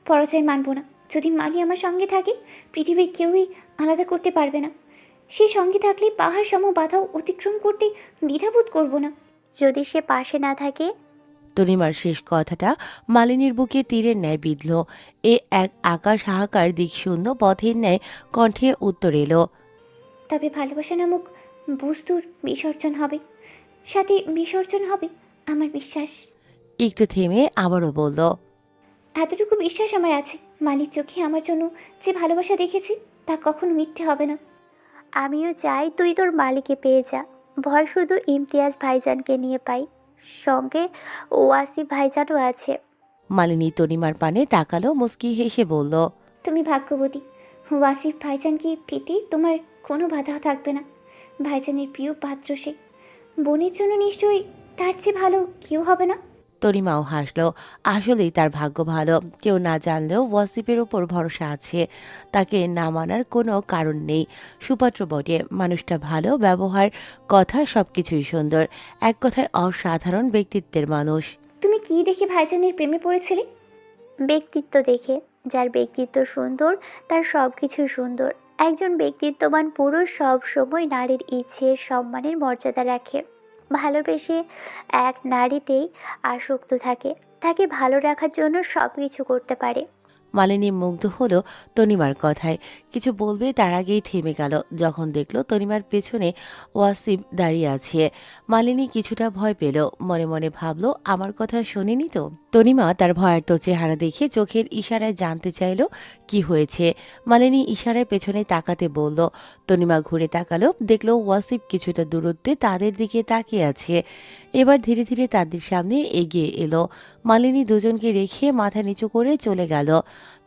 পরাজয় মানব না। যদি মালি আমার সঙ্গে থাকে, পৃথিবীর কেউই আলাদা করতে পারবে না। সে সঙ্গে থাকলে পাহাড় সম বাধাও অতিক্রম করতে দ্বিধাবোধ করব না। যদি সে পাশে না থাকে? তনিমার শেষ কথাটা মালিনীর বুকে তীরের ন্যায় বিঁধল। এ এক আকাশ হাহাকার দিকশূন্য পথের ন্যায় কণ্ঠে উত্তর এলো। তবে ভালোবাসা নামক বস্তুর বিসর্জন হবে, সাথে বিসর্জন হবে আমার বিশ্বাস। একটু থেমে আবারও বলল, এতটুকু বিশ্বাস আমার আছে, মালির চোখে আমার জন্য যে ভালোবাসা দেখেছি তা কখনো মিথ্যে হবে না। আমিও চাই তুই তোর মালিকে পেয়ে যা। ভয় শুধু ইমতিয়াজ ভাইজানকে নিয়ে পাই, সঙ্গে ওয়াসিফ ভাইজানও আছে। মালিনী তনিমার পানে তাকালো, মুস্কি হেসে বলল, তুমি ভাগ্যবতী। ওয়াসিফ ভাইজানকে পেতে তোমার কোনো বাধা থাকবে না। ভাইজানের প্রিয় পাত্র সে, বোনের জন্য নিশ্চয়ই তার চেয়ে ভালো কেউ হবে না। তনিমাও হাসল। আসলেই তার ভাগ্য ভালো। কেউ না জানলেও ওয়াসিফের উপর ভরসা আছে। তাকে না মানার কোনো কারণ নেই। সুপাত্র বটে, মানুষটা ভালো, ব্যবহার, কথা সবকিছুই সুন্দর। এক কথায় অসাধারণ ব্যক্তিত্বের মানুষ। তুমি কি দেখে ভাইজানের প্রেমে পড়েছিলে? ব্যক্তিত্ব দেখে। যার ব্যক্তিত্ব সুন্দর তার সব কিছু সুন্দর। একজন ব্যক্তিত্ববান পুরুষ সব সময় নারীর ইচ্ছে সম্মানের মর্যাদা রাখে। ভালোবেসে এক নারীতেই আসক্ত থাকে, তাকে ভালো রাখার জন্য সব কিছু করতে পারে। মালিনী মুগ্ধ হলো তনিমার কথায়। কিছু বলবে তার আগেই থেমে গেল যখন দেখলো তনিমার পেছনে ওয়াসিফ দাঁড়িয়ে আছে। মালিনী কিছুটা ভয় পেল, মনে মনে ভাবলো আমার কথা শোনেনি তো। তনিমা তার ভয়ার্ত চেহারা দেখে চোখের ইশারায় জানতে চাইল কি হয়েছে। মালিনী ইশারায় পেছনে তাকাতে বলল। তনিমা ঘুরে তাকালো, দেখলো ওয়াসিফ কিছুটা দূরত্বে তাদের দিকে তাকিয়ে আছে। এবার ধীরে ধীরে তাদের সামনে এগিয়ে এলো। মালিনী দুজনকে রেখে মাথা নিচু করে চলে গেল।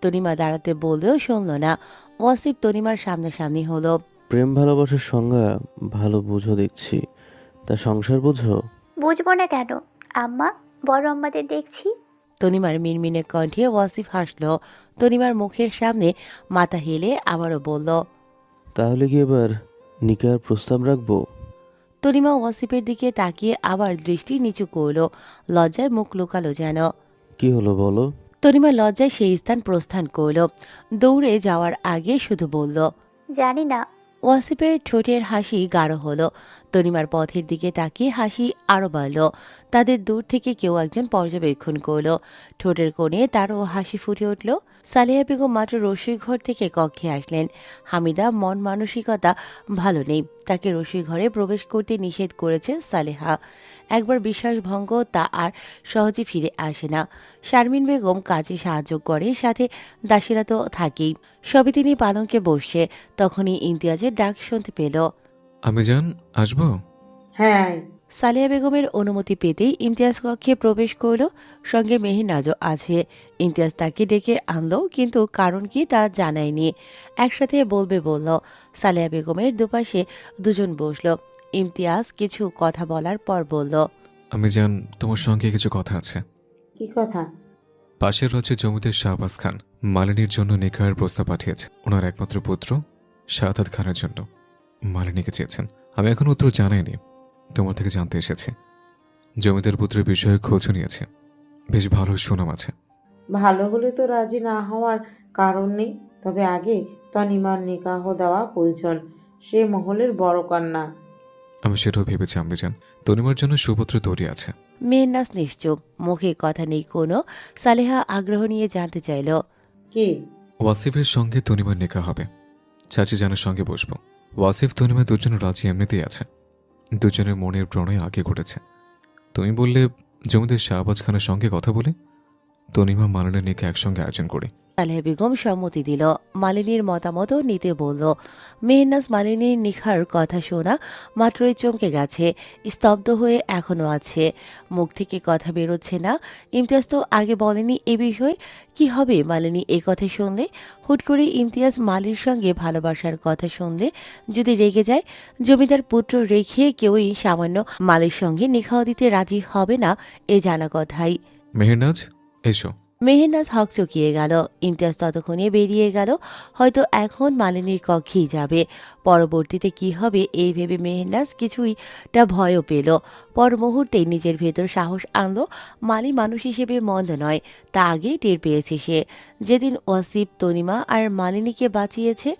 তনিমা দাঁড়াতে বললেও শুনল না। ওয়াসিফ তনিমার সামনাসামনি হলো। প্রেম ভালোবাসার সংজ্ঞা ভালো বুঝো দেখছি, তা সংসার বুঝো? বুঝবো না কেন আম্মা, বড় আম্মাদের দেখছি। তনিমার মিনমিনে কণ্ঠে ওয়াসিফ হাসল। তনিমার মুখের সামনে মাথা হেলে আবারও বলল, তাহলে কি এবার নিকার প্রস্তাব রাখবো? তনিমা ওয়াসিফের দিকে তাকিয়ে আবার দৃষ্টি নিচু করল। লজ্জায় মুখ লুকালো যেন। কি হলো বলো? তনিমা লজ্জায় সেই স্থান প্রস্থান করল। দৌড়ে যাওয়ার আগে শুধু বলল, জানি না। ওয়াসিফের ঠোঁটের হাসি গাঢ় হলো। তনিমার পথের দিকে তাকিয়ে হাসি আরও বাড়ল। তাদের দূর থেকে কেউ একজন পর্যবেক্ষণ করল। ঠোঁটের কোণে তারও হাসি ফুটে উঠল। সালেহা বেগম মাত্র রসুই ঘর থেকে কক্ষে আসলেন। হামিদা মন মানসিকতা ভালো নেই, তাকে রসুই ঘরে প্রবেশ করতে নিষেধ করেছে সালেহা। একবার বিশ্বাসভঙ্গ তা আর সহজে ফিরে আসে না। শারমিন বেগম কাজে সাহায্য করে, সাথে দাসীরা তো থাকেই। সবে তিনি পালঙ্কে বসছে, তখনই ইমতিয়াজের ডাক শুনতে পেল। আমি জান আসবো? হ্যাঁ। সালেহা বেগমের অনুমতি পেতেই ইমতিয়াজ কক্ষে প্রবেশ করল। সঙ্গে মেহেনাজও আছে। ইমতিয়াজ তাকে ডেকে আনলো, কিন্তু কারণ কি তা জানায়নি। একসাথে বলবে বলল। সালেহা বেগমের দুপাশে দুজন বসল। ইমতিয়াজ কিছু কথা বলার পর বলল, আমি জান তোমার সঙ্গে কিছু কথা আছে। কি কথা? পাশের রাজ্যের জমিদার শাহবাজ খান মালিনীর জন্য নিকাহের প্রস্তাব পাঠিয়েছে। ওনার একমাত্র পুত্র শাহাদাত খানের জন্য মালিনীকে চেয়েছেন। আমি এখন উত্তর জানাইনি, তোমার থেকে জানতে এসেছি। জমিদার পুত্রের বিষয়ে খোঁজ নিয়েছে, বেশ ভালো সুনাম আছে। ভালো হলে তো রাজি না হওয়ার কারণ নেই, তবে আগে তনিমার নিকাহ দেওয়া প্রয়োজন। সে মহলের বড় কন্যা। আমি সেটাও ভেবেছি আম্মি জান, তনিমার জন্য সুপত্র তৈরি আছে। মেহনাজ নিশ্চুপ, মুখে কথা নেই কোনো। সালেহা আগ্রহ নিয়ে জানতে চাইল, কি? ওয়াসিফের সঙ্গে তনিমার নিকাহ হবে। চাচি জানের সঙ্গে বসবো। ওয়াসিফ তনিমা দুজন রাজি এমনিতেই আছে। দুজনের মনের প্রণয় আগে ঘটেছে। তুমি বললে জমিদার শাহবাজ খানের সঙ্গে কথা বলে তনিমা মালিনীর নিকাহ একসঙ্গে আয়োজন করি। সালেহা বেগম সম্মতি দিল। মালিনীর মতামতও নিতে বলল। মেহনাজ মালিনীর নিখার কথা শোনা মাত্রই চমকে গেছে, স্তব্ধ হয়ে এখনো আছে। মুখ থেকে কথা বেরোচ্ছে না। ইমতিয়াজ তো আগে বলেনি এ বিষয়ে। কি হবে মালিনী এ কথা শুনলে? হুট করে ইমতিয়াজ মালির সঙ্গে ভালোবাসার কথা শুনলে যদি রেগে যায়? জমিদার পুত্র রেখে কেউই সামান্য মালির সঙ্গে নিখাহ দিতে রাজি হবে না, এ জানা কথাই। মেহেরনাজ এসো। মেহেনাজ হকচকিয়ে গেল। ইমতিয়াজ ততক্ষণে বেরিয়ে গেল। হয়তো এখন মালিনীর কক্ষেই যাবে। পরবর্তীতে কি হবে এই ভেবে মেহেনাজ কিছুইটা ভয়ও পেল। পর মুহূর্তেই নিজের ভেতর সাহস আনল, মালি মানুষ হিসেবে মন্দ নয়, তা আগেই টের পেয়েছে সে। যেদিন ওয়াসিফ, তনিমা আর মালিনীকে বাঁচিয়েছে,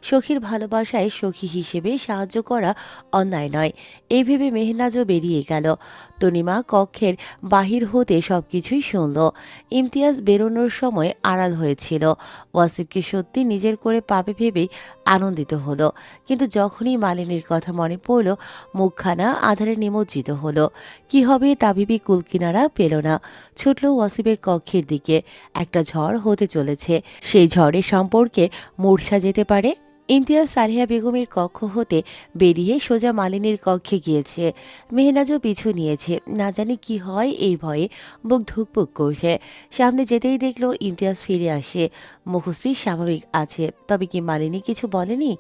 সখীর ভালোবাসায় সখী হিসেবে সাহায্য করা অন্যায় নয়, এই ভেবে মেহেনাজও বেরিয়ে গেল। তনিমা কক্ষের বাহির হতে সবকিছুই শুনল। ইমতিয়াজ বেরোনোর সময় আড়াল হয়েছিল। ওয়াসিফকে সত্যি নিজের করে পাবে ভেবেই আনন্দিত হলো, কিন্তু যখনই মালিনীর কথা মনে পড়ল, মুখখানা আধারে নিমজ্জিত হলো। কি হবে তা ভেবে কুলকিনারা পেল না। ছুটল ওয়াসিফের কক্ষের দিকে। একটা ঝড় হতে চলেছে, সেই ঝড়ের সম্পর্কে মূর্ছা যেতে পারে। ইমতিয়াজ সালেহা বেগমের কক্ষ হতে বেরিয়ে সোজা মালিনীর কক্ষে গিয়েছে। মেহনাজও পিছু নিয়েছে। না জানি কি হয় এই ভয়ে বুক ধুকপুক করছে। সামনে যেতেই দেখলো ইমতিয়াজ ফিরে আসে। মুখশ্রী স্বাভাবিক আছে, তবে কি মালিনী কিছু বলেনি,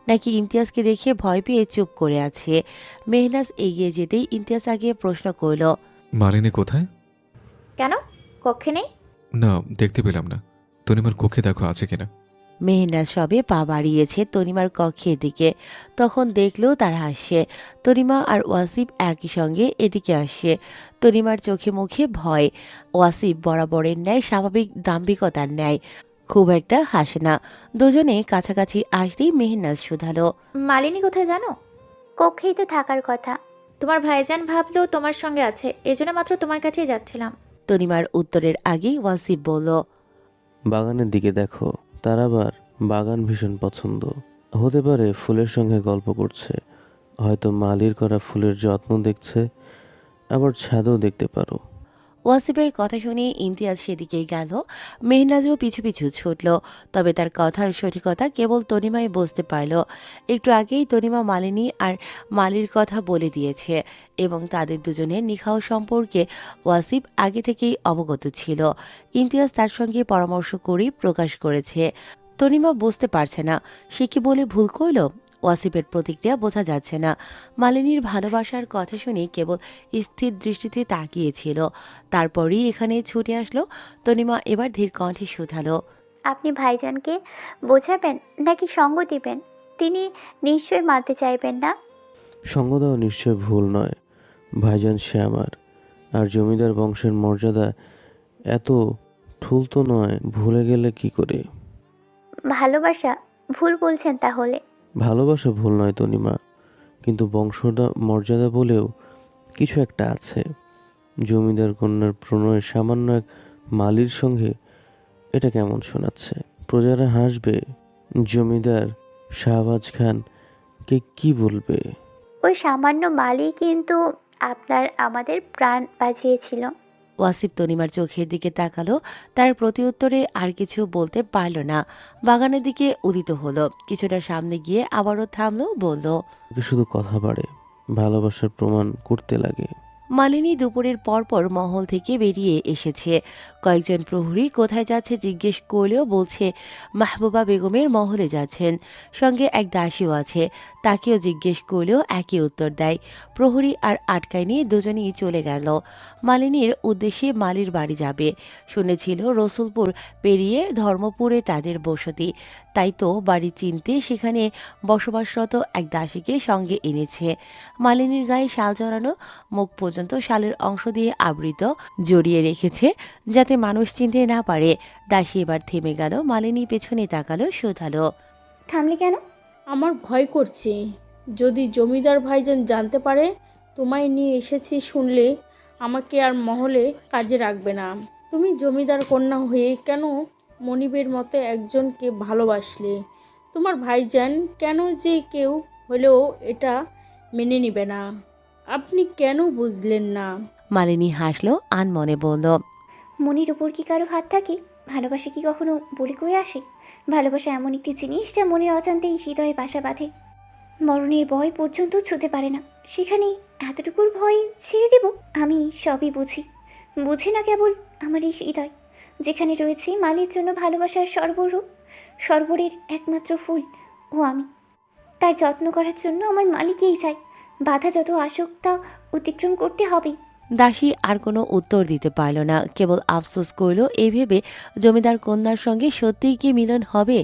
নাকি ইমতিয়াজকে দেখে ভয় পেয়ে চুপ করে আছে? মেহনাজ এগিয়ে যেতেই ইমতিয়াজ আগে প্রশ্ন করল, মালিনী কোথায়? কেন, কক্ষে নেই? না, দেখতে পেলাম না। তনিমার কক্ষে দেখো আছে কিনা। মেহনাজ সবে পা বাড়িয়েছে তনিমার কক্ষের দিকে, তখন দেখলো তারা আসছে। তনিমা আর ওয়াসিফ একই সঙ্গে এদিকে আসছে। তনিমার চোখে মুখে ভয়। ওয়াসিফ বরাবরের ন্যায় স্বাভাবিক দাম্ভিকতার ন্যায় খুব একটা হাসে না। দুজনে কাছাকাছি আসতেই মেহনাজ শুধালো, মালিনী কোথায় জানো? কক্ষেই তো থাকার কথা। তোমার ভাইজান ভাবলো তোমার সঙ্গে আছে, এজন্য মাত্র তোমার কাছেই যাচ্ছিলাম। তনিমার উত্তরের আগেই ওয়াসিফ বলল, বাগানের দিকে দেখো, তার আবার বাগান ভীষণ পছন্দ। হতে পারে ফুলের সঙ্গে গল্প করছে, হয়তো মালির করা ফুলের যত্ন দেখছে, আবার ছাদও দেখতে পারো। ওয়াসিফের কথা শুনে ইমতিয়াজ সেদিকেই গেল। মেহনাজও পিছু পিছু ছুটল, তবে তার কথার সঠিকতা কেবল তনিমাই বুঝতে পারল। একটু আগেই তনিমা মালিনী আর মালির কথা বলে দিয়েছে, এবং তাদের দুজনের নিখাহ সম্পর্কে ওয়াসিফ আগে থেকেই অবগত ছিল। ইমতিয়াজ তার সঙ্গে পরামর্শ করেই প্রকাশ করেছে। তনিমা বুঝতে পারছে না সে কি বলে ভুল করল। ওয়াসিফের প্রতিক্রিয়া বোঝা যাচ্ছে না। মালিনীর ভালোবাসার কথা শুনে কেবল স্থির দৃষ্টিতে তাকিয়েছিল। তারপরই এখানে ছুটে আসলো। তনিমা এবার ধীর কণ্ঠে শুধালো, আপনি ভাইজানকে বোঝাবেন নাকি সঙ্গ দিবেন? তিনি নিশ্চয়ই মানতে চাইবেন না। সঙ্গ দেওয়া নিশ্চয় ভুল নয়। ভাইজান সে আমার, আর জমিদার বংশের মর্যাদা এত ঠুল তো নয়, ভুলে গেলে কি করে? ভালোবাসা ভুল বলছেন তাহলে? ভালোবাসা ভুল নয় তনিমা, কিন্তু বংশটা মর্যাদা বলেও কিছু একটা আছে। জমিদার কন্যার প্রণয় সামান্য এক মালির সঙ্গে, এটা কেমন শোনাচ্ছে? প্রজারা হাসবে, জমিদার শাহবাজ খান কে কি বলবে? ওই সামান্য মালি কিন্তু আমাদের প্রাণ বাঁচিয়েছিল। ওয়াসিফ তনিমার চোখের দিকে তাকালো। তার প্রতিউত্তরে আর কিছু বলতে পারল না। বাগানের দিকে উদিত হলো, কিছুটা সামনে গিয়ে আবারও থামলো, বলল, ওকে শুধু কথা বাড়ে, ভালোবাসার প্রমাণ করতে লাগে। মালিনী দুপুরের পরপর মহল থেকে বেরিয়ে এসেছে। কয়েকজন প্রহরী কোথায় যাচ্ছে জিজ্ঞেস করলেও বলছে মাহবুবা বেগমের মহলে যাচ্ছেন। সঙ্গে এক দাসীও আছে, তাকেও জিজ্ঞেস করলেও একই উত্তর দেয়। প্রহরী আর আটকায় নিয়ে দুজনেই চলে গেল। মালিনীর উদ্দেশ্যে মালির বাড়ি যাবে। শুনেছিল রসুলপুর পেরিয়ে ধর্মপুরে তাদের বসতি, তাই তো বাড়ি চিনতে সেখানে বসবাসরত এক দাসীকে সঙ্গে এনেছে। মালিনীর গায়ে শাল জড়ানো, মুখ পর্যন্ত শালের অংশ দিয়ে আবৃত, জড়িয়ে রেখেছে যাতে মানুষ চিনতে না পারে। দাসী এবার থেমে গেল। মালিনী পেছনে তাকালো, শুধালো, থামলে কেন? আমার ভয় করছে, যদি জমিদার ভাইজান জানতে পারে তোমায় নিয়ে এসেছি শুনলে আমাকে আর মহলে কাজে রাখবে না। তুমি জমিদার কন্যা হয়ে কেন মনিবের মতো একজনকে ভালোবাসলে? তোমার ভাইজান কেন যে কেউ হলেও এটা মেনে নেবে না? আপনি কেন বুঝলেন না? মালিনী হাসলো, আনমনে বলল, মনির উপর কি কারো হাত থাকে? ভালোবাসা কি কখনো বলে কয়ে আসে? ভালোবাসা এমন একটি জিনিস যা মনের অজান্তেই হৃদয়ে বাসা বাঁধে, মরণের ভয় পর্যন্ত ছুঁতে পারে না। সেখানে এতটুকুর ভয় ছেড়ে দেব? আমি সবই বুঝি, বুঝি না কেবল আমার এই হৃদয়, যেখানে রয়েছে মালির জন্য ভালোবাসার সর্বরূপ, সর্বরের একমাত্র ফুল ও আমি। তার যত্ন করার জন্য আমার মালিকেই চাই। বাধা যত আসুক তা অতিক্রম করতে হবে, দাসী আর কোনো উত্তর দিতে পারল না, কেবল আফসোস করল এই ভেবে জমিদার কন্যার সঙ্গে সত্যিই কি মিলন হবে।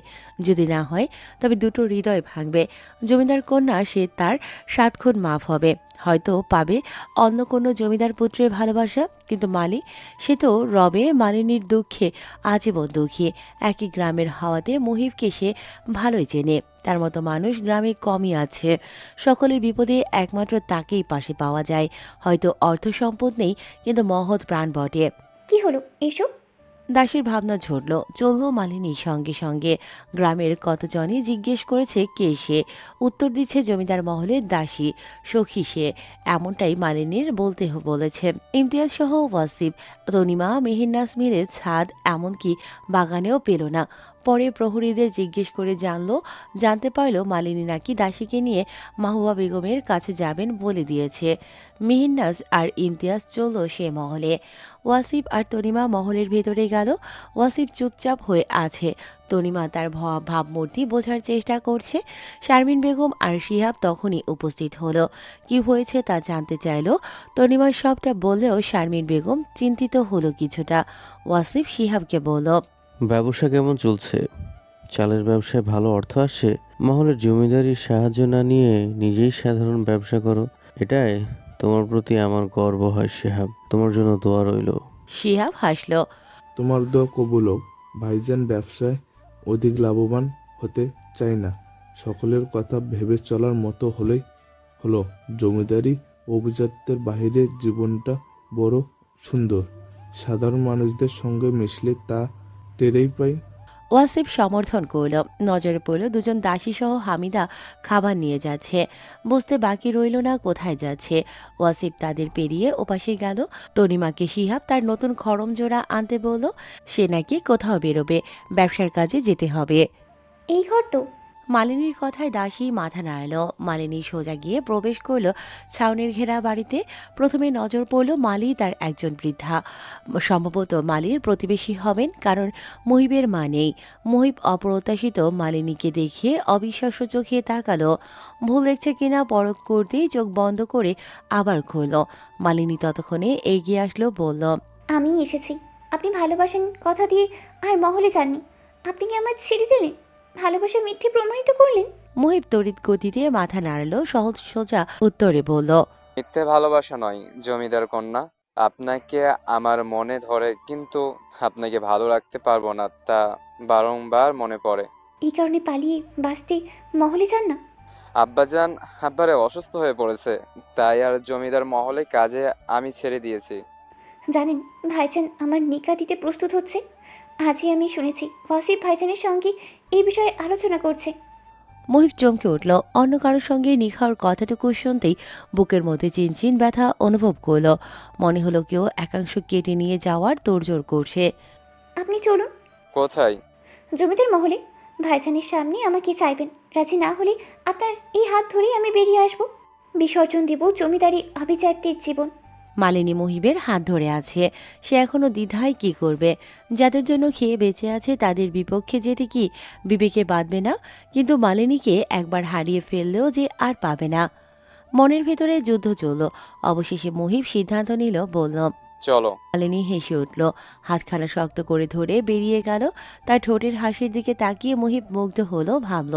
যদি না হয় তবে দুটো হৃদয় ভাঙবে। জমিদার কন্যা সে তার 7 খুন মাফ হবে, হয়তো পাবে অন্য কোনো জমিদার পুত্রের ভালোবাসা। কিন্তু মালি, সে তো রবে মালিনীর দুঃখে আজীবন দুঃখী। একই গ্রামের হাওয়াতে মুহিবকে সে ভালোই চেনে। তার মতো মানুষ গ্রামে কমই আছে। সকলের বিপদে একমাত্র তাকেই পাশে পাওয়া যায়। হয়তো অর্থ সম্পদ নেই, কিন্তু মহৎ প্রাণ বটে। কি হলো এসো? দাসীর ভাবনা ঝরল, চলল মালিনীর সঙ্গে সঙ্গে। গ্রামের কতজনই জিজ্ঞেস করেছে কে সে। উত্তর দিচ্ছে জমিদার মহলের দাসী, সখী সে। এমনটাই মালিনীর বলতে বলেছে। ইমতিয়াজ সহ ওয়াসিফ, তনিমা, মেহিনাস মিলে ছাদ, এমনকি বাগানেও পেল না। পরে প্রহরীদের জিজ্ঞেস করে জানতে পারল মালিনী নাকি দাসীকে নিয়ে মাহুয়া বেগমের কাছে যাবেন বলে দিয়েছে। মেহিনাজ আর ইমতিয়াজ চলল সে মহলে। ওয়াসিফ আর তনিমা মহলের ভেতরে গেল। ওয়াসিফ চুপচাপ হয়ে আছে, তনিমা তার ভাবমূর্তি বোঝার চেষ্টা করছে। শারমিন বেগম আর শিহাব তখনই উপস্থিত হলো। কি হয়েছে তা জানতে চাইল। তনিমা সবটা বললেও শারমিন বেগম চিন্তিত হলো কিছুটা। ওয়াসিফ শিহাবকে বলল, ব্যবসা কেমন চলছে? চালের ব্যবসায় ভালো অর্থ আসছে? মহলের জমিদারির সাহায্য না নিয়ে নিজেই সাধারণ ব্যবসা করো, এটাই তোমার প্রতি আমার গর্ব হয় শিহাব। তোমার জন্য দোয়া রইল। শিহাব হাসল। তোমার দোয়া কবুল হোক। ভাইজান ব্যবসায় অধিক লাভবান হতে চাই না, সকলের কথা ভেবে চলার মতো হলেই হলো। জমিদারি অভিজাত্যের বাহিরে জীবনটা বড় সুন্দর, সাধারণ মানুষদের সঙ্গে মিশলে তা টেরেই পাই। ওয়াসিফ সমর্থন করল। নজরে পড়ল দুজন দাসী সহ হামিদা খাবার নিয়ে যাচ্ছে। বুঝতে বাকি রইল না কোথায় যাচ্ছে। ওয়াসিফ তাদের পেরিয়ে ওপাশে গেল। তনিমাকে শিহাব তার নতুন খড়ম জোড়া আনতে বলল। সে নাকি কোথাও বেরোবে, ব্যবসার কাজে যেতে হবে। এই ঘর তো। মালিনীর কথায় দাসী মাথা নাড়াল। মালিনী সোজা গিয়ে প্রবেশ করল ছাউনির ঘেরা বাড়িতে। প্রথমে নজর পড়ল মালি, তার একজন বৃদ্ধা, সম্ভবত মালির প্রতিবেশী হবেন, কারণ মুহিবের মা নেই। মুহিব অপ্রত্যাশিত মালিনীকে দেখিয়ে অবিশ্বাস্য চোখে তাকালো। ভুল দেখছে কিনা পরখ করতেই চোখ বন্ধ করে আবার খুলল। মালিনী ততক্ষণে এগিয়ে আসলো, বলল, আমি এসেছি। আপনি ভালোবাসেন কথা দিয়ে আর মহলে যাননি। আপনি কি আমার ছেড়ে দিলেন? ভালোবাসা মিথ্যে প্রমাণিত করলেন? মুহিব তড়িৎ গতিতে মাথা নাড়ালো, সহজ সোজা উত্তরে বলল, মিথ্যে ভালোবাসা নয় জমিদার কন্যা। আপনাকে আমার মনে ধরে, কিন্তু আপনাকে ভালো রাখতে পারবো না, তা বারংবার মনে পড়ে। এই কারণে পালিয়ে বাঁচতে মহলে যান না? আব্বাজান আব্বারে অসুস্থ হয়ে পড়েছে, তাই আর জমিদার মহলে কাজে আমি ছেড়ে দিয়েছি। জানেন ভাইজান আমার নিকা দিতে প্রস্তুত হচ্ছে। আজই আমি শুনেছি ওয়াসিফ ভাইজানের সঙ্গে এই বিষয়ে আলোচনা করছে। মুহিব চমকে উঠল। অন্য কারোর সঙ্গে নিখাওয়ার কথাটুকু শুনতেই বুকের মধ্যে চিনচিন ব্যথা অনুভব করল। মনে হলো কেউ একাংশ কেটে নিয়ে যাওয়ার তোড়জোড় করছে। আপনি চলুন। কোথায়? জমিদার মহলে। ভাইজানের সামনে আমাকে চাইবেন, রাজি না হলে আপনার এই হাত ধরেই আমি বেরিয়ে আসব। বিসর্জন দেব জমিদারি আভিজাত্যের জীবন। মালিনী মুহিবের হাত ধরে আছে। সে এখনো দ্বিধায় কি করবে। যাদের জন্য খেয়ে বেঁচে আছে তাদের বিপক্ষে যেতে কি বিবেকে বাঁধবে না? কিন্তু মালিনীকে একবার হারিয়ে ফেললেও যে আর পাবে না। মনের ভেতরে যুদ্ধ চলল। অবশেষে মুহিব সিদ্ধান্ত নিল, বলল, চলো। মালিনী হেসে উঠল, হাতখানা শক্ত করে ধরে বেরিয়ে গেল। তার ঠোঁটের হাসির দিকে তাকিয়ে মুহিব মুগ্ধ হলো, ভাবল,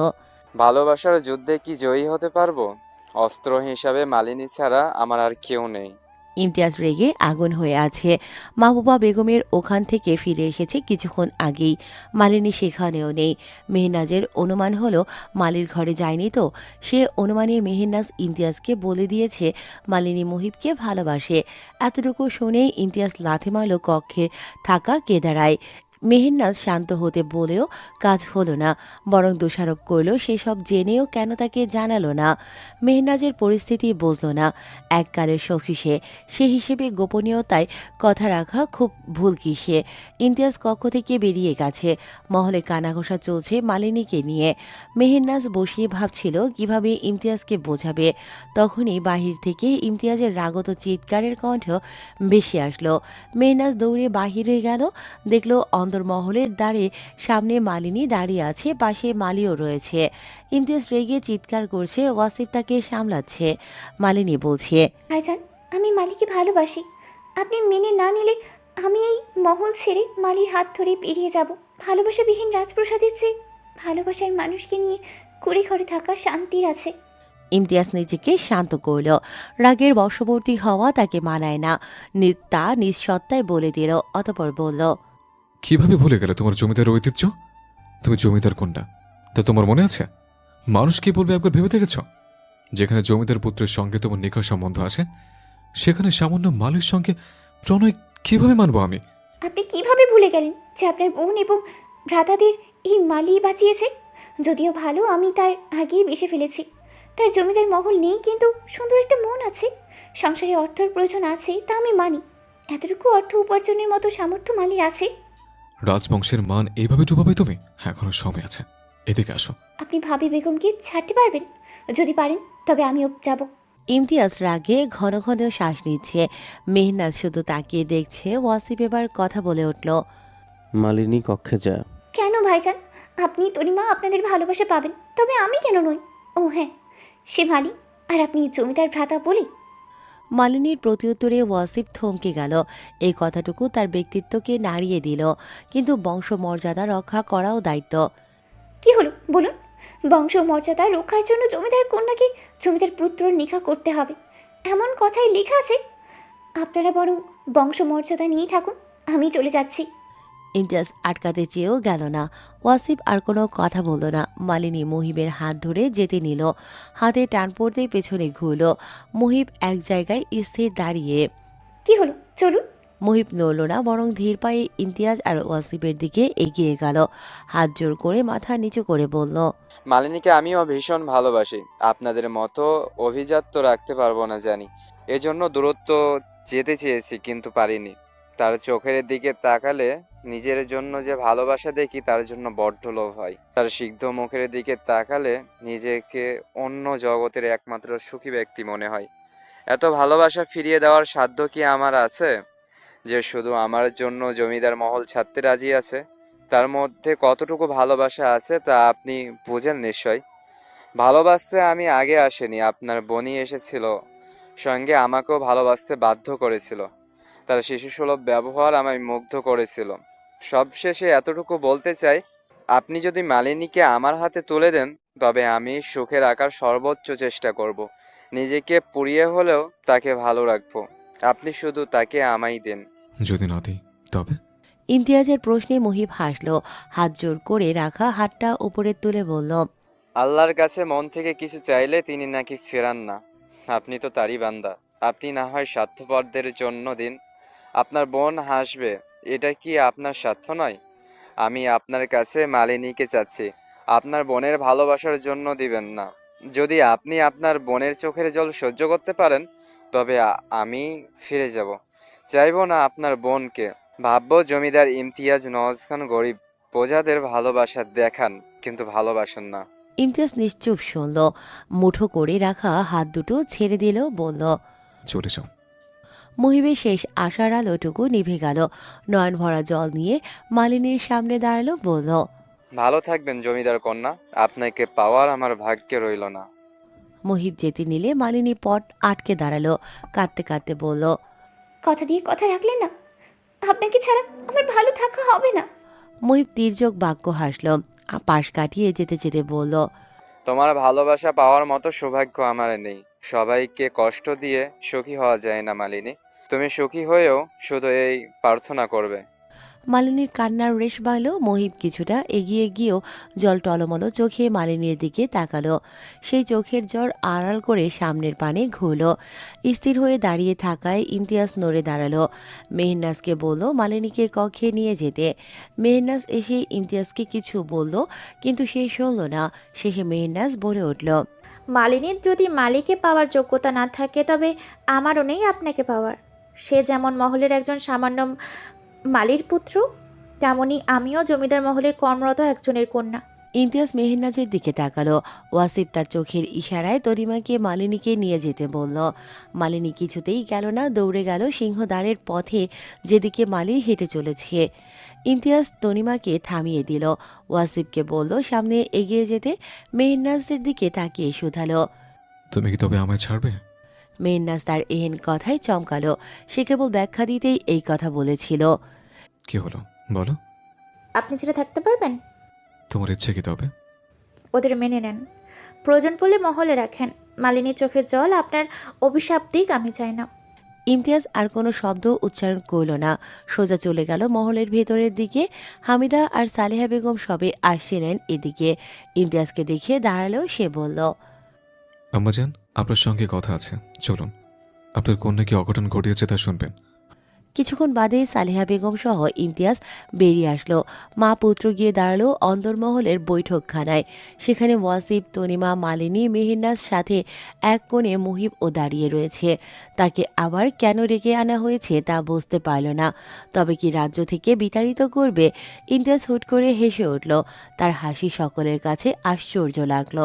ভালোবাসার যুদ্ধে কি জয়ী হতে পারবো? অস্ত্র হিসাবে মালিনী ছাড়া আমার আর কেউ নেই। ইমতিয়াজ রেগে আগুন হয়ে আছে। মাহবুবা বেগমের ওখান থেকে ফিরে এসেছে কিছুক্ষণ আগেই। মালিনী সেখানেও নেই। মেহনাজের অনুমান হলো মালির ঘরে যায়নি তো। সে অনুমানে মেহনাজ ইমতিয়াজকে বলে দিয়েছে মালিনী মুহিবকে ভালোবাসে। এতটুকু শুনেই ইমতিয়াজ লাথি মারল কক্ষের থাকা কেদারায়। মেহেন্নাজ শান্ত হতে বলেও কাজ হলো না, বরং দোষারোপ করল সেসব জেনেও কেন তাকে জানালো না। মেহেন্নাজের পরিস্থিতি বুঝল না। এককালের সখী সে হিসেবে গোপনীয়তায় কথা রাখা খুব ভুল কি সে। ইমতিয়াজ কক্ষ থেকে বেরিয়ে গেছে। মহলে কানাঘোষা চলছে মালিনীকে নিয়ে। মেহেন্নাজ বসিয়ে ভাবছিল কিভাবে ইমতিয়াজকে বোঝাবে। তখনই বাহির থেকে ইমতিয়াজের রাগত চিৎকারের কণ্ঠ ভেসে আসলো। মেহেন্নাজ দৌড়ে বাহিরে গেল। দেখলো অন্দরমহলের দ্বারে সামনে মালিনী দাঁড়িয়ে আছে, পাশে মালিও রয়েছে। ইমতিয়াজ রেগে চিৎকার করছে, ওয়াসিফ তাকে সামলাচ্ছে। মালিনী বলছে, ভাইজান আমি মালিকে ভালোবাসি। আপনি মেনে না নিলে আমি এই মহল ছেড়ে মালির হাত ধরে বেরিয়ে যাব। ভালোবাসাবিহীন রাজপ্রসাদের চেয়ে ভালোবাসার মানুষকে নিয়ে কুড়ে ঘরে থাকা শান্তির আছে। ইমতিয়াজ নিজেকে শান্ত করল। রাগের বশবর্তী হওয়া তাকে মানায় না। তা নিঃসত্তায় বলে দিল, অতঃপর বলল, কিভাবে ভুলে গেলে তোমার জমিদার ঐতিহ্য? তুমি জমিদার কোনটা তা তোমার মনে আছে? মানুষ কি বলবে একবার ভেবে দেখেছ? যেখানে জমিদার পুত্রের সঙ্গে তোমার নিকট সম্বন্ধ আছে, সেখানে সামান্য মালির সঙ্গে প্রণয় কিভাবে মানবো আমি? আপনি কিভাবে ভুলে গেলেন যে আপনার বোন এবং ভ্রাতাদের এই মালি বাঁচিয়েছে? যদিও ভালো, আমি তার আগেই বেসে ফেলেছি। তার জমিদার মহল নেই, কিন্তু সুন্দর একটা মন আছে। সংসারে অর্থের প্রয়োজন আছে, তা আমি মানি। এতটুকু অর্থ উপার্জনের মতো সামর্থ্য মালির আছে। রাজবংশের মান এইভাবে ডুবাবে তুমি? এখনো সময় আছে, এদিকে আসো। আপনি ভাবি বেগমকে ছাড়তে পারবেন? যদি পারেন তবে আমিও যাব। ইমতিয়াজ রাগে ঘন ঘন শ্বাস নিচ্ছে। মেহনাজ শুধু তাকিয়ে দেখছে। ওয়াসিফ এবার কথা বলে উঠল, মালিনী কক্ষে যা। কেন ভাইজান? আপনি তনিমা আপনাদের ভালোবাসা পাবেন, তবে আমি কেন নই? ও হ্যাঁ, সে মালি, আর আপনি জমিদার ভ্রাতা বলি। মালিনীর প্রত্যুত্তরে ওয়াসিফ থমকে গেল। এই কথাটুকু তার ব্যক্তিত্বকে নাড়িয়ে দিল, কিন্তু বংশমর্যাদা রক্ষা করাও দায়িত্ব। কি হলো বলুন? বংশ মর্যাদা রক্ষার জন্য জমিদার কন্যাকে জমিদার পুত্র নিখা করতে হবে, এমন কথাই লেখা আছে। আপনারা বরং বংশ মর্যাদা নিয়েই থাকুন, আমি চলে যাচ্ছি। ইমতিয়াজ আটকাতে চেয়েও গেল না। ওয়াসিফ আর কোনো কথা বলল না। মালিনী মহিবের হাত ধরে যেতে নিল। হাতে টান পড়তেই পেছনে ঘুরল। মহিব এক জায়গায় স্থির দাঁড়িয়ে। কি হলো, চলুন। মহিব নড়ল না, বরং ধীর পায়ে ইমতিয়াজ আর ওয়াসিফের দিকে এগিয়ে গেল। হাত জোর করে মাথা নিচু করে বলল, মালিনীকে আমিও ভীষণ ভালোবাসি। আপনাদের মতো অভিজাত্য রাখতে পারবো না জানি, এজন্য দূরত্ব যেতে চেয়েছি কিন্তু পারিনি। তার চোখের দিকে তাকালে নিজের জন্য যে ভালোবাসা দেখি তার জন্য বড্ড লোভ হয়। তার সিদ্ধ মুখের দিকে তাকালে নিজেকে অন্য জগতের একমাত্র সুখী ব্যক্তি মনে হয়। এত ভালোবাসা ফিরিয়ে দেওয়ার সাধ্য কি আমার আছে, যে শুধু আমার জন্য জমিদার মহল ছাড়তে রাজি আছে? তার মধ্যে কতটুকু ভালোবাসা আছে তা আপনি বুঝেন নিশ্চয়। ভালোবাসতে আমি আগে আসেনি, আপনার বোনই এসেছিল সঙ্গে, আমাকেও ভালোবাসতে বাধ্য করেছিল। তার শিশুসুলভ ব্যবহার আমায় মুগ্ধ করেছিল। সবশেষে এতটুকু বলতে চাই, আপনি যদি মালিনীকে আমার হাতে তুলে দেন, তবে আমি সুখে রাখার সর্বোচ্চ চেষ্টা করব। নিজেকে পুড়িয়ে হলেও তাকে ভালো রাখবো। আপনি শুধু তাকে আমায় দেন। যদি না দিই তবে? ইমতিয়াজের প্রশ্নে মহিব হাসল। হাত জোর করে রাখা হাতটা উপরে তুলে বলল, আল্লাহর কাছে মন থেকে কিছু চাইলে তিনি নাকি ফেরান না। আপনি তো তারই বান্দা। আপনি না হয় স্বার্থপরদের জন্য দিন, আপনার বোন হাসবে, এটা কি আপনার স্বার্থ নয়? আমি আপনার কাছে মালিনীকে চাচ্ছি, আপনার বোনের ভালোবাসার জন্য দিবেন না। যদি আপনি আপনার বোনের চোখের জল সহ্য করতে পারেন, তবে আমি ফিরে যাব। চাইবো না আপনার বোনকে। ভাববো জমিদার ইমতিয়াজ নওয়াজ খান গরিব প্রজাদের ভালোবাসা দেখান, কিন্তু ভালোবাসেন না। ইমতিয়াজ নিশ্চুপ শুনল। মুঠো করে রাখা হাত দুটো ছেড়ে দিল, বলল, চলে যাও। মহিবের শেষ আশার আলোটুকু নিভে গেল। নয়ন ভরা জল নিয়ে মালিনীর সামনে দাঁড়ালো, বলল, ভালো থাকবেন জমিদার কন্যা, আপনাকে পাওয়ার আমার ভাগ্যে রইল না। মহিব যেতে নিলে মালিনী পট আটকে দাঁড়ালো। কাঁদতে কাঁদতে বলল, কথা দিয়ে কথা রাখলেন না। আপনাকে ছাড়া আমার ভালো থাকা হবে না। মহিব তির্যক বাক্য হাসল। পাশ কাটিয়ে যেতে যেতে বলল, তোমার ভালোবাসা পাওয়ার মতো সৌভাগ্য আমার নেই। সবাইকে কষ্ট দিয়ে সুখী হওয়া যায় না মালিনী। তুমি সুখী হয়েও শুধু এই প্রার্থনা করবে। মালিনীর কান্নার রেশ বাঁধল। মহিব কিছুটা এগিয়ে গিয়েও জল টলমলো চোখে মালিনীর দিকে তাকালো। সেই চোখের জল আড়াল করে সামনের পানে ঘুরল। স্থির হয়ে দাঁড়িয়ে থাকায় ইমতিয়াজ নড়ে দাঁড়ালো। মেহনাজকে বলল মালিনীকে কক্ষে নিয়ে যেতে। মেহনাজ এসে ইমতিয়াজকে কিছু বলল, কিন্তু সে শুনল না। শেষে মেহনাজ বলে উঠল, মালিনীর যদি মালিকে পাওয়ার যোগ্যতা না থাকে, তবে আমারও নেই আপনাকে পাওয়ার। সে যেমন মহলের একজন সামান্য মালির পুত্র, তেমনি আমিও জমিদার মহলের কর্মরত একজনের কন্যা। ইমতিয়াজ মেহনাজের দিকে তাকালো। ওয়াসিফ তার চোখের ইশারায় তরিমাকে মালিনীকে নিয়ে যেতে বলল। মালিনী কিছুতেই গেল না, দৌড়ে গেল সিংহদ্বারের পথে, যেদিকে মালি হেঁটে চলেছে। ইমতিয়াজ তনিমাকে থামিয়ে দিল। ওয়াসিফকে বলল সামনে এগিয়ে যেতে। মেহনাজের দিকে তাকিয়ে শুধালো, তুমি কি তবে আমায় ছাড়বে? মেহনাজ তার এহেন কথায় চমকালো। সে কেবল ব্যাখ্যা দিতেই এই কথা বলেছিল। কি হলো বলো? আপনি ছেড়ে থাকতে পারবেন? তোমার ইচ্ছে কি তবে? ওদের মেনে নেন, প্রয়োজন পড়লে মহলে রাখেন। মালিনীর চোখের জল আপনার অভিশাপ দিক, আমি চাই না। ইমতিয়াজ আর কোনো শব্দ উচ্চারণ করল না, সোজা চলে গেল মহলের ভেতরের দিকে। হামিদা আর সালেহা বেগম সবে আসছিলেন এদিকে। ইমতিয়াজকে দেখে দাঁড়ালেও সে বলল, আম্মাজান, আপনার সঙ্গে কথা আছে, চলুন। আপনার কন্যা কি অঘটন ঘটিয়েছে তা শুনবেন। কিছুক্ষণ বাদে সালেহা বেগম সহ ইমতিয়াজ বেরিয়ে আসলো। মা পুত্র গিয়ে দাঁড়ালো অন্দরমহলের বৈঠকখানায়। সেখানে ওয়াসিফ, তনিমা, মালিনী, মেহেরনাজ সাথে এক কোণে মুহিবও দাঁড়িয়ে রয়েছে। তাকে আবার কেন ডেকে আনা হয়েছে তা বুঝতে পারল না। তবে কি রাজ্য থেকে বিতাড়িত করবে? ইমতিয়াজ হুট করে হেসে উঠল। তার হাসি সকলের কাছে আশ্চর্য লাগলো।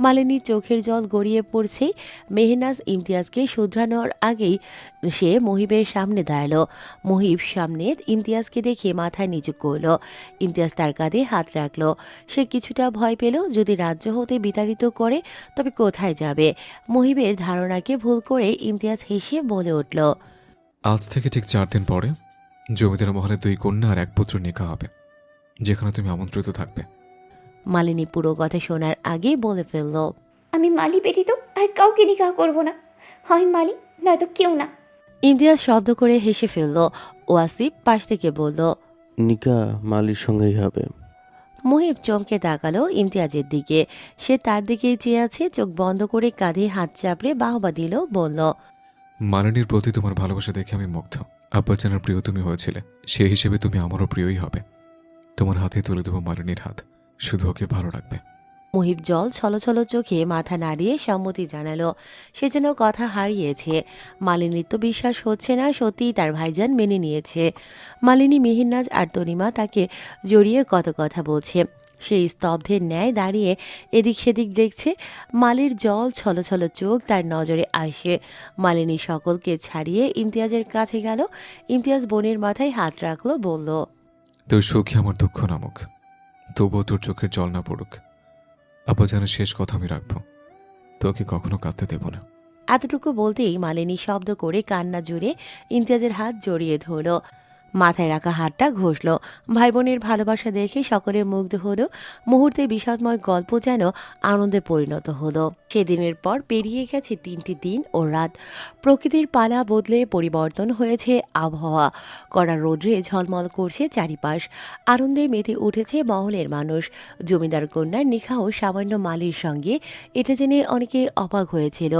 মালিনীর চোখের জল গড়িয়ে পড়ছে। মেহেরনাজ ইমতিয়াজকে শুধরানোর আগেই সে মুহিবের সামনে দাঁড়ালো। মুহিব সামনে ইমতিয়াজকে দেখে মাথায় নিচু করল। ইমতিয়াজ তার কাঁধে হাত রাখল। সে কিছুটা ভয় পেল, যদি রাজ্য হতে বিতাড়িত করে তবে কোথায় যাবে। মুহিবের ধারণাকে ভুল করে ইমতিয়াজ হেসে বলে উঠল, আজ থেকে ঠিক 4 দিন পরে জমিদার মহলে 2 কন্যা আর 1 পুত্র নিকাহ হবে, যেখানে তুমি আমন্ত্রিত থাকবে। মালিনী পুরো কথা শোনার আগেই বলে ফেলল, আমি মালি ব্যতীত আর কাউকে নিকাহ করব না। হয় মালি, নয়তো কেউ না। ইমতিয়াজ শব্দ করে হেসে ফেলল। ওয়াসিফ পাশ থেকে বলল, নিকা মালির সঙ্গেই হবে। মুহিব চমকে তাকালো ইমতিয়াজের দিকে। সে তার দিকেই চেয়ে আছে, চোখ বন্ধ করে কাঁধে হাত চাপড়ে বাহবা দিল, বলল, মালিনীর প্রতি তোমার ভালোবাসা দেখে আমি মুগ্ধ। আব্বাজানের প্রিয় তুমি হয়েছিলে, সেই হিসেবে তুমি আমারও প্রিয়ই হবে। তোমার হাতে তুলে দেবো মালিনীর হাত, শুধু ওকে ভালো রাখবে। মুহিব জল ছলছল চোখে মাথা নাড়িয়ে সম্মতি জানালো। সে যেন কথা হারিয়েছে। মালিনীর তো বিশ্বাস হচ্ছে না সত্যিই তার ভাইজান মেনে নিয়েছে। মালিনী, মেহেরনাজ আর তনিমা তাকে জড়িয়ে কত কথা বলছে। সেই স্তব্ধের ন্যায় দাঁড়িয়ে এদিক সেদিক দেখছে। মালির জল ছলছল চোখ তার নজরে আসে। মালিনী সকলকে ছাড়িয়ে ইমতিয়াজের কাছে গেল। ইমতিয়াজ বোনের মাথায় হাত রাখলো, বলল, তোর সুখে আমার দুঃখ নামুক, তবুও তোর চোখের জল না পড়ুক। আব্বাজানের শেষ কথা আমি রাখবো, তোকে কখনো কাঁদতে দেব না। এতটুকু বলতেই মালিনী শব্দ করে কান্না জুড়ে ইমতিয়াজের হাত জড়িয়ে ধরল। মাথায় রাখা হাতটা ঘষল। ভাই বোনের ভালোবাসা দেখে সকলে মুগ্ধ হলো। মুহূর্তে বিষাদময় গল্প যেন আনন্দে পরিণত হলো। সেদিনের পর পেরিয়ে গেছে 3টি দিন ও রাত। প্রকৃতির পালা বদলে পরিবর্তন হয়েছে আবহাওয়া। কড়া রোদ্রে ঝলমল করছে চারিপাশ। আনন্দে মেতে উঠেছে মহলের মানুষ। জমিদার কন্যার নিকাহ সামান্য মালির সঙ্গে, এটা জেনে অনেকে অবাক হয়েছিল।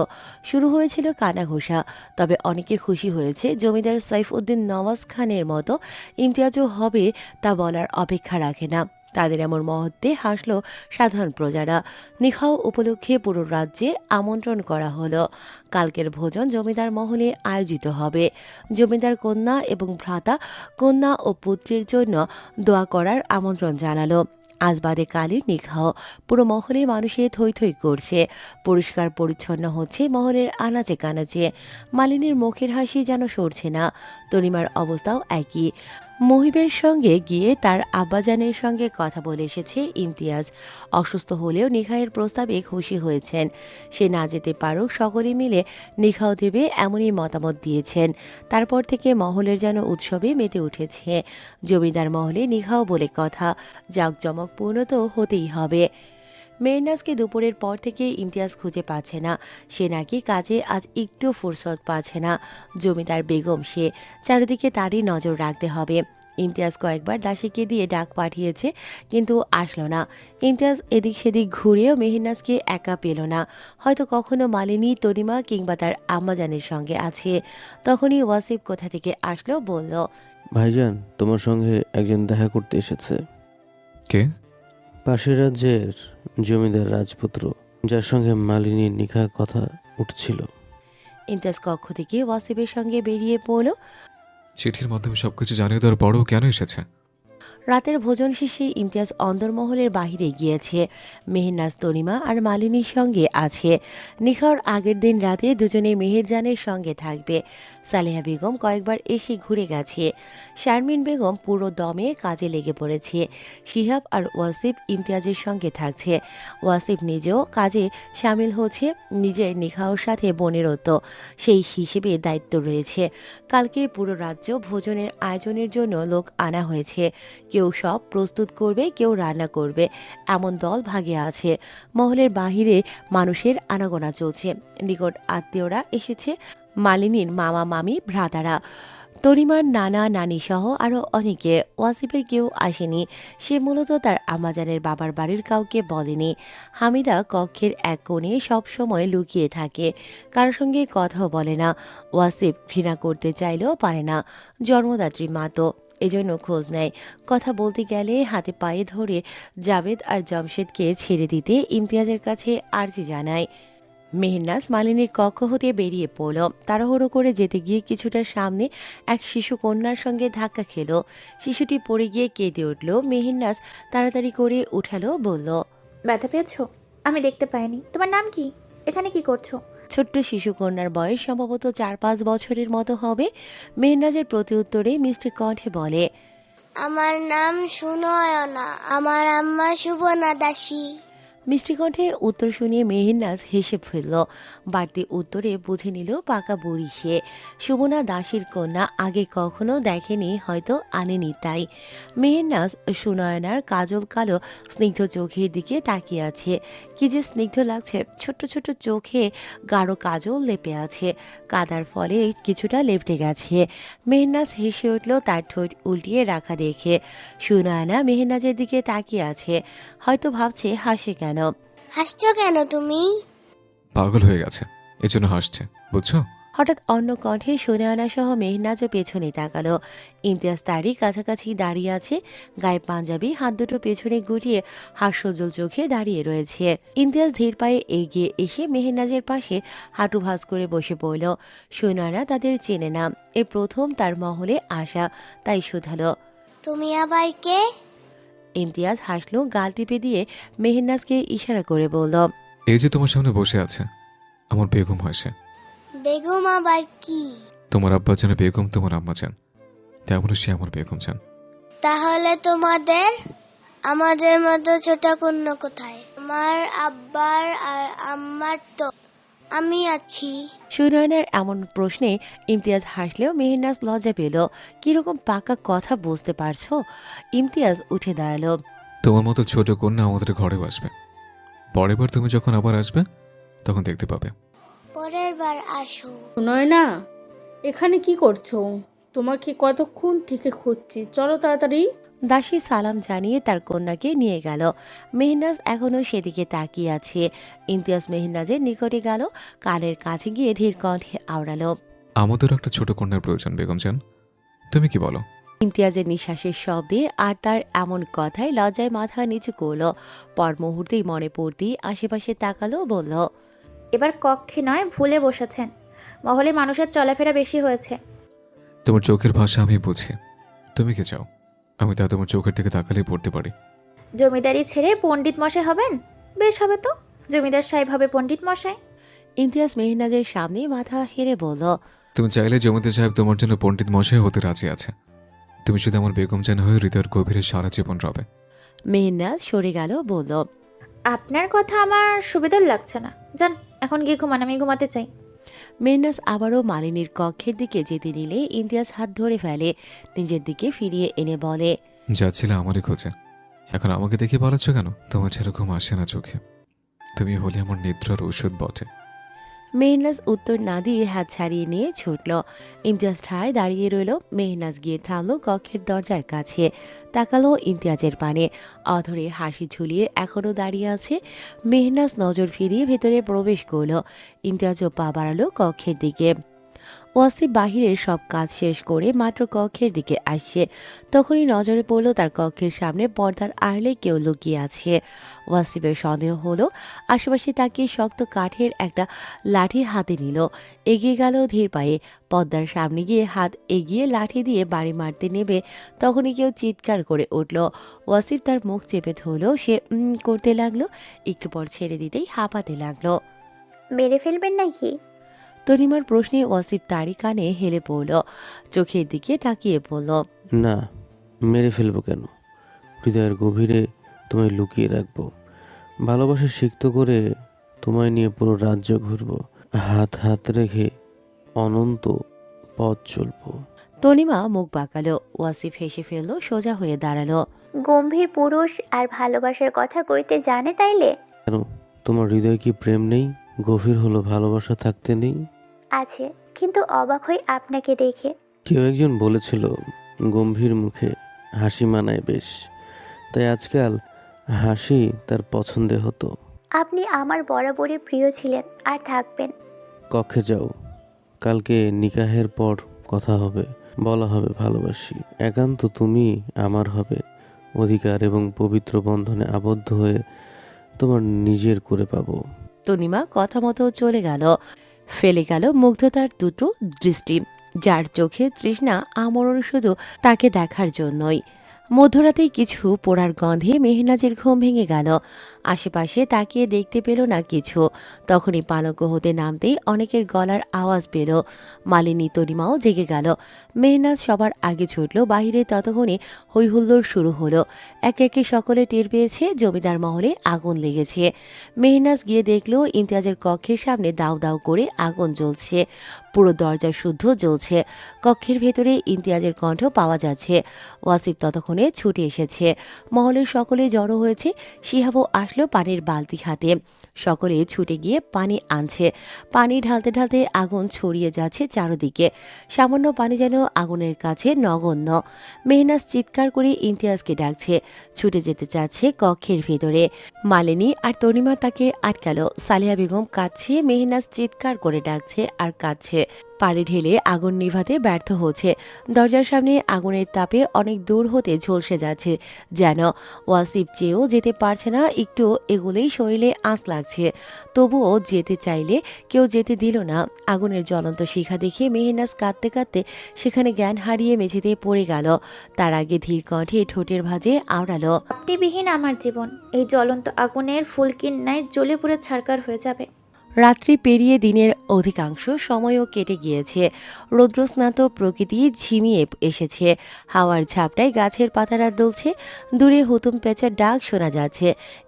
শুরু হয়েছিল কানাঘোষা। তবে অনেকে খুশি হয়েছে। জমিদার সাইফউদ্দিন নওয়াজ খানের মতো ইমতিয়াজও হবে তা বলার অপেক্ষা রাখে না। তাদের এমন মুহূর্তে হাসল সাধারণ প্রজারা। নিকাহ উপলক্ষে পুরো রাজ্যে আমন্ত্রণ করা হলো। কালকের ভোজন জমিদার মহলে আয়োজিত হবে। জমিদার কন্যা এবং ভ্রাতা কন্যা ও পুত্রের জন্য দোয়া করার আমন্ত্রণ জানালো। আজ বাদে কালের নিকাহ। পুরো মহলে মানুষে থই থই করছে। পরিষ্কার পরিচ্ছন্ন হচ্ছে মহলের আনাচে কানাচে। মালিনীর মুখের হাসি যেন সরছে না। তনিমার অবস্থাও একই। মুহিবের সঙ্গে গিয়ে তার আব্বাজানের সঙ্গে কথা বলে এসেছে ইমতিয়াজ। অসুস্থ হলেও নিকাহের প্রস্তাবে খুশি হয়েছেন। সে না যেতে পারুক, সকলে মিলে নিকাহ দেবে এমনই মতামত দিয়েছেন। তারপর থেকে মহলের যেন উৎসবে মেতে উঠেছে। জমিদার মহলে নিকাহ বলে কথা, জাঁকজমকপূর্ণ তো হতেই হবে। মেহনাজকে দুপুরের পর থেকে ইমতিয়াজ খুঁজে পাচ্ছে না। সে নাকি কাজে আজ একটু ফুরসত পাচ্ছে না। জমিদার বেগম সে, চারিদিকে তারই নজর রাখতে হবে। ইমতিয়াজ কয়েকবার দাসীকে দিয়ে ডাক পাঠিয়েছে, কিন্তু আসলো না। ইমতিয়াজ এদিক সেদিক ঘুরেও মেহনাজকে একা পেল না। হয়তো কখনো মালিনী, তনিমা কিংবা তার আম্মাজানের সঙ্গে আছে। তখনই ওয়াসিফ কোথা থেকে আসলো, বলল, ভাইজান, তোমার সঙ্গে একজন দেখা করতে এসেছে। কে? পাশের রাজ্যের জমিদার রাজপুত্র, যার সঙ্গে মালিনীর নিকাহ কথা উঠছিল। ইমতিয়াজ কক্ষ থেকে ওয়াসিফের সঙ্গে বেরিয়ে পড়ল। চিঠির মাধ্যমে সবকিছু জানিয়ে দেওয়ার পরেও কেন এসেছে? রাতের ভোজন শেষে ইমতিয়াজ অন্দরমহলের বাহিরে গিয়েছে। মেহেরনাজ, তনিমা আর মালিনীর সঙ্গে আছে। নিখার আগের দিন রাতে দুজনে মেহেরজানের সঙ্গে থাকবে। সালেহা বেগম কয়েকবার এসে ঘুরে গেছে। শারমিন বেগম পুরো দমে কাজে লেগে পড়েছে। শিহাব আর ওয়াসিফ ইমতিয়াজের সঙ্গে থাকছে। ওয়াসিফ নিজেও কাজে সামিল হচ্ছে। নিজের নিখাওর সাথে বোনেরও তো সেই হিসেবে দায়িত্ব রয়েছে। কালকে পুরো রাজ্য ভোজনের আয়োজনের জন্য লোক আনা হয়েছে। কেউ সব প্রস্তুত করবে, কেউ রান্না করবে, এমন দল ভাগে আছে। মহলের বাহিরে মানুষের আনাগোনা চলছে। নিকট আত্মীয়রা এসেছে, মালিনীর মামা মামি ভ্রাতারা, তরিমার নানা নানি সহ আরও অনেকে। ওয়াসিফের কেউ আসেনি। সে মূলত তার আমাজানের বাবার বাড়ির কাউকে বলেনি। হামিদা কক্ষের এক কোণে সবসময় লুকিয়ে থাকে, কারোর সঙ্গে কথাও বলে না। ওয়াসিফ ঘৃণা করতে চাইলেও পারে না, জন্মদাত্রী মা তো, এজন্য খোঁজ নেয়। কথা বলতে গেলে হাতে পায়ে ধরে জাবেদ আর জামশেদকে ছেড়ে দিতে ইমতিয়াজের কাছে আর্জি জানায়। মেহেরনাজ মালিনীর কক্ষ হতে বেরিয়ে পড়ল। তাড়াহুড়ো করে যেতে গিয়ে কিছুটা সামনে এক শিশু কন্যার সঙ্গে ধাক্কা খেল। শিশুটি পড়ে গিয়ে কেঁদে উঠল। মেহেরনাজ তাড়াতাড়ি করে উঠালো, বলল, ব্যথা পেয়েছো? আমি দেখতে পাইনি। তোমার নাম কি? এখানে কি করছো? ছোট্ট শিশু কন্যার বয়স সম্ভবত 4-5 বছরের মতো হবে। মেহেরনাজের প্রতি উত্তরে মিষ্টি কণ্ঠে বলে, আমার নাম সুনয়না, আমার আম্মা সুবর্ণা দাসী। মিষ্টি কণ্ঠে উত্তর শুনিয়ে মেহেরনাজ হেসে ফেলল। বাড়তি উত্তরে বুঝে নিল পাকা বুড়ি সে। সুবর্ণা দাসীর কন্যা আগে কখনো দেখেনি, হয়তো আনেনি তাই। মেহেরনাজ সুনয়নার কাজল কালো স্নিগ্ধ চোখের দিকে তাকিয়ে আছে। কি যে স্নিগ্ধ লাগছে। ছোট্ট ছোট্ট চোখে গাঢ় কাজল লেপে আছে, কাদার ফলে কিছুটা লেপটে গেছে। মেহেরনাজ হেসে উঠল তার ঠোঁট উল্টিয়ে রাখা দেখে। সুনয়না মেহেরনাজের দিকে তাকিয়ে আছে, হয়তো ভাবছে হাসে কেন। হাসছো কেন তুমি? পাগল হয়ে গেছে, এজন্য হাসছে, বুঝছো? হঠাৎ অন্য কণ্ঠে সুনয়না সহ মেহনাজও পেছনে তাকালো। ইমতিয়াজ তারই কাছাকাছি দাঁড়িয়ে আছে, গায়ে পাঞ্জাবি, হাত দুটো পেছনে গুটিয়ে হাস্যজ্জ্বল চোখে দাঁড়িয়ে রয়েছে। ইমতিয়াজ ধীর পায়ে এগিয়ে এসে মেহনাজের পাশে হাঁটু ভাঁজ করে বসে পড়ল। সুনয়না তাদের চেনে না, এ প্রথম তার মহলে আসা, তাই শুধালো, তুমি আবার কে? ইমতিয়াজ হাসলো, গাল টিপে দিয়ে মেহনাজকে ইশারা করে বলল, এই যে তোমার সামনে বসে আছে, আমার বেগম হয় সে। বেগম আবার কি? তোমার আব্বা যেন বেগম তোমার আম্মা চান, তেমনই সে আমার বেগম চান। তাহলে আমাদের মতো ছোট কন্যা কোথায়? আমার আব্বার আর আম্মার তো আমি আছি। সুনয়নার এমন প্রশ্নে ইমতিয়াজ হাসলেও মেহনাজ লজ্জা পেল। কিরকম পাকা কথা বুঝতে পারছো? ইমতিয়াজ উঠে দাঁড়ালো। তোমার মতো ছোট কন্যা আমাদের ঘরেও আসবে। পরের বার তুমি যখন আবার আসবে তখন দেখতে পাবে। পরের বার আসো। নয়না, এখানে কি করছো? তোমাকে কতক্ষণ থেকে খুঁজছি, চলো তাড়াতাড়ি। দাসী সালাম জানিয়ে তার কন্যাকে নিয়ে গেল। মেহনাজ এখনো সেদিকে তাকিয়ে আছে। ইমতিয়াজ মেহনাজের নিকটে গেল, কানের কাছে গিয়ে ধীর কণ্ঠে আওড়ালো, আমাদের একটা ছোট কন্যার প্রয়োজন বেগম চান, তুমি কি বলো? ইমতিয়াজের নিঃশ্বাসের শব্দে আর তার এমন কথায় লজ্জায় মাথা নিচু করল। পর মুহূর্তেই মনে পড়তেই আশেপাশে তাকালো, বলল, এবার কক্ষে নয়, ভুলে বসেছেন। মহলে মানুষের চলাফেরা বেশি হয়েছে। তোমার চোখের ভাষা আমি বুঝি। তুমি কি চাও? আমি তা তোমার চোখের দিকে তাকালেই পড়তে পারি। জমিদারি ছেড়ে পণ্ডিত মশাই হবেন? বেশ হবে তো, জমিদার সাহেব হবে পণ্ডিত মশাই। ইমতিয়াজ মেহনাজের সামনে মাথা হেরে বলল, তুমি চাইলে জমিদার সাহেব তোমার জন্য পণ্ডিত মশাই হতে রাজি আছে। তুমি শুধু আমার বেগম চান হয়ে হৃদয়ের গভীরে সারা জীবন রবে। মেহনাজ সরে গেল, বলল, আপনার কথা আমার সুবিধার লাগছে না। যান, এখন গিয়ে ঘুমান, আমি ঘুমাতে চাই। মেহনাজ আবারও মালিনীর কক্ষের দিকে যেতে নিলে ইমতিয়াজ হাত ধরে ফেলে, নিজের দিকে ফিরিয়ে এনে বলে, যাচ্ছিলে আমারই খোঁজে, এখন আমাকে দেখে পালাচ্ছ কেন? তোমার ছেড়ে ঘুম আসে না চোখে। তুমি হলে আমার নিদ্রার ঔষধ বটে। মেহনাজ উত্তর না দিয়ে হাত ছাড়িয়ে নিয়ে ছুটল। ইমতিয়াজ ঠায় দাঁড়িয়ে রইল। মেহনাজ গিয়ে থামলো কক্ষের দরজার কাছে, তাকালো ইমতিয়াজের পানে, অধরে হাসি ঝুলিয়ে এখনো দাঁড়িয়ে আছে। মেহনাজ নজর ফিরিয়ে ভেতরে প্রবেশ করল। ইমতিয়াজও পা বাড়ালো কক্ষের দিকে। ওয়াসিফ বাহিরের সব কাজ শেষ করে মাত্র কক্ষের দিকে আসছে, তখনই নজরে পড়ল তার কক্ষের সামনে পর্দার আড়ালে কেউ লুকিয়ে আছে। ওয়াসিফের সন্দেহ হলো, আশেপাশে তাকিয়ে শক্ত কাঠের একটা লাঠি হাতে নিল, এগিয়ে গেল ধীর পায়ে। পর্দার সামনে গিয়ে হাত এগিয়ে লাঠি দিয়ে বাড়ি মারতে নেবে, তখনই কেউ চিৎকার করে উঠল। ওয়াসিফ তার মুখ চেপে ধরল, সে করতে লাগলো, একটু পর ছেড়ে দিতেই হাঁপাতে লাগলো। মেরে ফেলবেন নাকি? তনিমার প্রশ্নে ওয়াসিফ তারই কানে হেলে পড়ল, চোখের দিকে তাকিয়ে বলল, না, মেরে ফেলবো কেন? হৃদয়ের গভীরে তোমায় লুকিয়ে রাখবো, ভালোবাসা সিক্ত করে তোমায় নিয়ে পুরো রাজ্য ঘুরবো, হাত হাত রেখে অনন্ত পথ চলবো। তনিমা মুখ বাঁকালো। ওয়াসিফ হেসে ফেললো, সোজা হয়ে দাঁড়ালো। গম্ভীর পুরুষ আর ভালোবাসার কথা কইতে জানে তাইলে? কেন, তোমার হৃদয়ে কি প্রেম নেই? গভীর হলো ভালোবাসা থাকতে নেই? আছে, কিন্তু অবাক হই আপনাকে দেখে। কেউ একজন বলেছিল গম্ভীর মুখে হাসি মানায় বেশ, তাই আজকাল হাসি তার পছন্দের হতো। আপনি আমার বরাবরই প্রিয় ছিলেন আর থাকবেন। কক্ষে যাও, কালকে নিকাহের পর কথা হবে, বলা হবে ভালোবাসি, একান্ত তুমি আমার হবে, অধিকার এবং পবিত্র বন্ধনে আবদ্ধ হয়ে তোমার নিজের করে পাবো। তনিমা কথা মতো চলে গেল, ফেলে গেল মুগ্ধতার দুটো দৃষ্টি, যার চোখে তৃষ্ণা আমরণ শুধু তাকে দেখার জন্যই। মধ্যরাতেই কিছু পোড়ার গন্ধে মেহনাজের ঘুম ভেঙে গেল। আশেপাশে তাকিয়ে দেখতে পেল না কিছু। তখনই পালঙ্ক হতে নামতেই অনেকের গলার আওয়াজ পেল। মালিনী তনিমাও জেগে গেল। মেহনাজ সবার আগে ছুটল বাহিরে, ততক্ষণে হৈহুল্লোড় শুরু হলো। একে একে সকলে টের পেয়েছে জমিদার মহলে আগুন লেগেছে। মেহনাজ গিয়ে দেখল ইমতিয়াজের কক্ষের সামনে দাউ দাউ করে আগুন জ্বলছে, পুরো দরজা শুদ্ধ জ্বলছে। কক্ষের ভেতরে ইমতিয়াজের কণ্ঠ পাওয়া যাচ্ছে। ওয়াসিফ ততক্ষণে ছুটে এসেছে। মহলের সকলে জড়ো হয়েছে। শিহাবও আসলো পানির বালতি হাতে। সকলে ছুটে গিয়ে পানি আনছে। পানি ঢালতে ঢালতে আগুন ছড়িয়ে যাচ্ছে চারদিকে। সামান্য পানি যেন আগুনের কাছে নগণ্য। মেহনাজ চিৎকার করে ইমতিয়াজকে ডাকছে, ছুটে যেতে চাচ্ছে কক্ষের ভেতরে। মালিনী আর তনিমা তাকে আটকালো। সালেহা বেগম কাঁদছে, মেহনাজ চিৎকার করে ডাকছে আর কাঁদছে। পানি ঢেলে আগুন নিভাতে ব্যর্থ হচ্ছে। দরজার সামনে আগুনের তাপে অনেক দূর হতে ঝলসে যাচ্ছে, যেন ওয়াসিফ চেয়েও যেতে পারছে না। একটু এগুলেই শরীরে আঁচ লাগছে, তবুও যেতে চাইলে কেউ যেতে দিল না। আগুনের জ্বলন্ত শিখা দেখে মেহনাজ কাঁদতে কাঁদতে সেখানে জ্ঞান হারিয়ে মেঝেতে পড়ে গেল। তার আগে ধীর কণ্ঠে ঠোঁটের ভাঁজে আওড়ালো, আপনিবিহীন আমার জীবন এই জ্বলন্ত আগুনের ফুলকির ন্যায় জ্বলে পুড়ে ছারকার হয়ে যাবে। রাত্রি পেরিয়ে দিনের অধিকাংশ সময়ও কেটে গিয়েছে। রৌদ্রস্নাত প্রকৃতি ঝিমিয়ে এসেছে। হাওয়ার ঝাপটায় গাছের পাতারা দুলছে। দূরে হুতুম পেঁচার ডাক শোনা যাচ্ছে।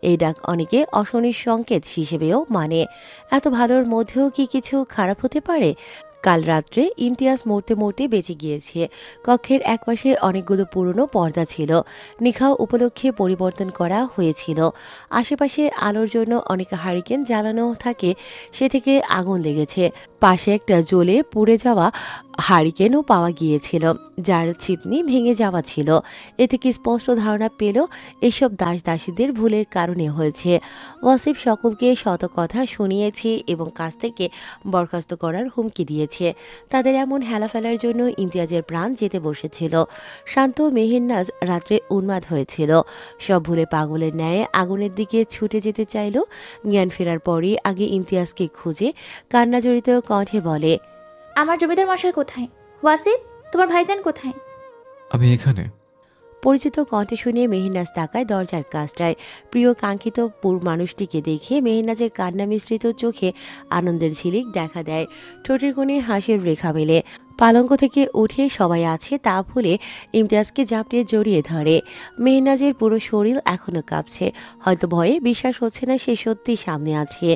এই ডাক অনেকে অশনির সংকেত হিসেবেও মানে। এত ভালোর মধ্যেও কি কিছু খারাপ হতে পারে? কাল রাত্রে ইমতিয়াজ মরতে মরতে বেঁচে গিয়েছে। কক্ষের একপাশে অনেকগুলো পুরনো পর্দা ছিল, নিখাও উপলক্ষে পরিবর্তন করা হয়েছিল। আশেপাশে আলোর জন্য অনেক হারিকেন জ্বালানো থাকে, সে থেকে আগুন লেগেছে। পাশে একটা জ্বলে পুড়ে যাওয়া হারিকেনও পাওয়া গিয়েছিল, যার ছিপনি ভেঙে যাওয়া ছিল। এ থেকে স্পষ্ট ধারণা পেল এসব দাস দাসীদের ভুলের কারণে হয়েছে। ওয়াসিফ সকলকে শত কথা শুনিয়েছে এবং কাছ থেকে বরখাস্ত করার হুমকি দিয়েছে। তাদের এমন হেলাফেলার জন্য ইমতিয়াজের প্রাণ যেতে বসেছিল। শান্ত মেহেন্নাজ রাত্রে উন্মাদ হয়েছিল। সব ভুলে পাগলের ন্যায় আগুনের দিকে ছুটে যেতে চাইল। জ্ঞান ফেরার পরই আগে ইমতিয়াজকে খুঁজে কান্নাজড়িত কণ্ঠে বলে, আমার জমিদার মশাই কোথায়? ওয়াসিফ, তোমার ভাইজান কোথায়? আমি এখানে। পরিচিত কণ্ঠে শুনে মেহনাজ তাকায় দরজার কাছটায়। প্রিয় কাঙ্ক্ষিত মানুষটিকে দেখে মেহনাজের কান্না মিশ্রিত চোখে আনন্দের ঝিলিক দেখা দেয়। ঠোঁটের কোণে হাসির রেখা মেলে। পালঙ্ক থেকে উঠে সবাই আছে তা ভুলে ইমতিয়াজকে জাপটে জড়িয়ে ধরে। মেহনাজের পুরো শরীর এখনো কাঁপছে। হয়তো ভয়ে বিশ্বাস হচ্ছে না সে সত্যি সামনে আছে।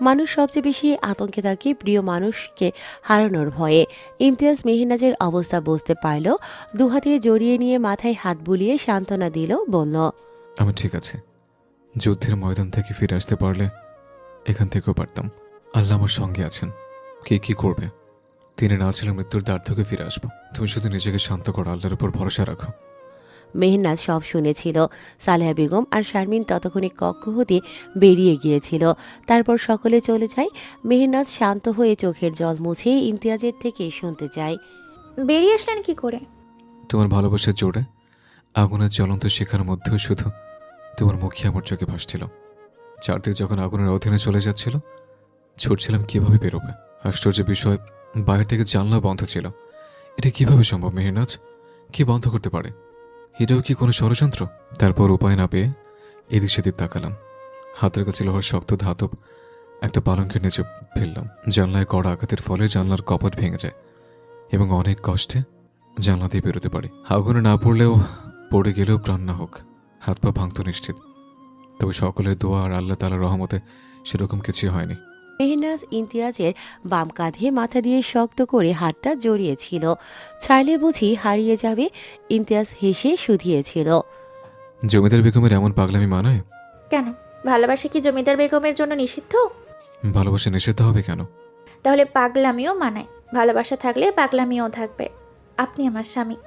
মানুষ সবচেয়ে বেশি আতঙ্কে থাকে প্রিয় মানুষকে হারানোর ভয়ে। ইমতিয়াজ মেহনাজের অবস্থা বুঝতে পারল। দুহাতে জড়িয়ে নিয়ে মাথায় হাত বুলিয়ে সান্ত্বনা দিল, বলল, আমি ঠিক আছে। যুদ্ধের ময়দান থেকে ফিরে আসতে পারলে এখান থেকেও পারতাম। আল্লাহ আমার সঙ্গে আছেন, কে কি করবে। তিনি না ছিলেন মৃত্যুর দ্বার থেকে ফিরে আসবো। তুমি শুধু নিজেকে শান্ত করো, আল্লাহর উপর ভরসা রাখো। মেহেরনাজ সব শুনেছিল। সালেহা বেগম আর শারমিন ততক্ষণে কক্ষ হতে বেরিয়ে গিয়েছিল। তারপর সকলে চলে যায়। মেহেরনাজ শান্ত হয়ে চোখের জল মুছে ইমতিয়াজের থেকে শুনতে চায়। বেরিয়ে আসলেন কি করে? তোমার ভালোবাসার জোরে আগুনের জ্বলন্ত শিখার মধ্যেও শুধু তোমার মুখই আমার চোখে ভাসছিল। চারদিক যখন আগুনের অধীনে চলে যাচ্ছিল, ছুটছিলাম কিভাবে বেরোবে। আশ্চর্য বিষয়, বাইরে থেকে জানলা বন্ধ ছিল। এটা কিভাবে সম্ভব মেহেরনাজ? কি বন্ধ করতে পারে? এটাও কি কোনো ষড়যন্ত্র? তারপর উপায় না পেয়ে এদিক সেদিক তাকালাম। হাতের কাছে লোহার শক্ত ধাতব একটা পালঙ্কের নিচে ফেললাম। জানলায় কড়া আঘাতের ফলে জানলার কপাট ভেঙে যায় এবং অনেক কষ্টে জানলা দিয়ে বেরোতে পারি। আগুনে না পড়লেও, পড়ে গেলেও প্রাণ না হোক, হাত পা ভাঙত নিশ্চিত। তবে সকলের দোয়া আর আল্লাহ তাআলার রহমতে সেরকম কিছুই হয়নি। মেহেরনাজ ইমতিয়াজের বাম কাঁধে মাথা দিয়ে শক্ত করে হাতটা জড়িয়েছিল। ছাড়লে বুঝি হারিয়ে যাবে। ইমতিয়াজ হেসে শুধিয়েছিল। জমিদার বেগমের এমন পাগলামি মানায়? কেন, ভালোবাসা কি জমিদার বেগমের জন্য নিষিদ্ধ? ভালোবাসা নিষিদ্ধ হবে কেন? তাহলে পাগলামিও মানায়। ভালোবাসা থাকলে পাগলামিও থাকবে। আপনি আমার স্বামী।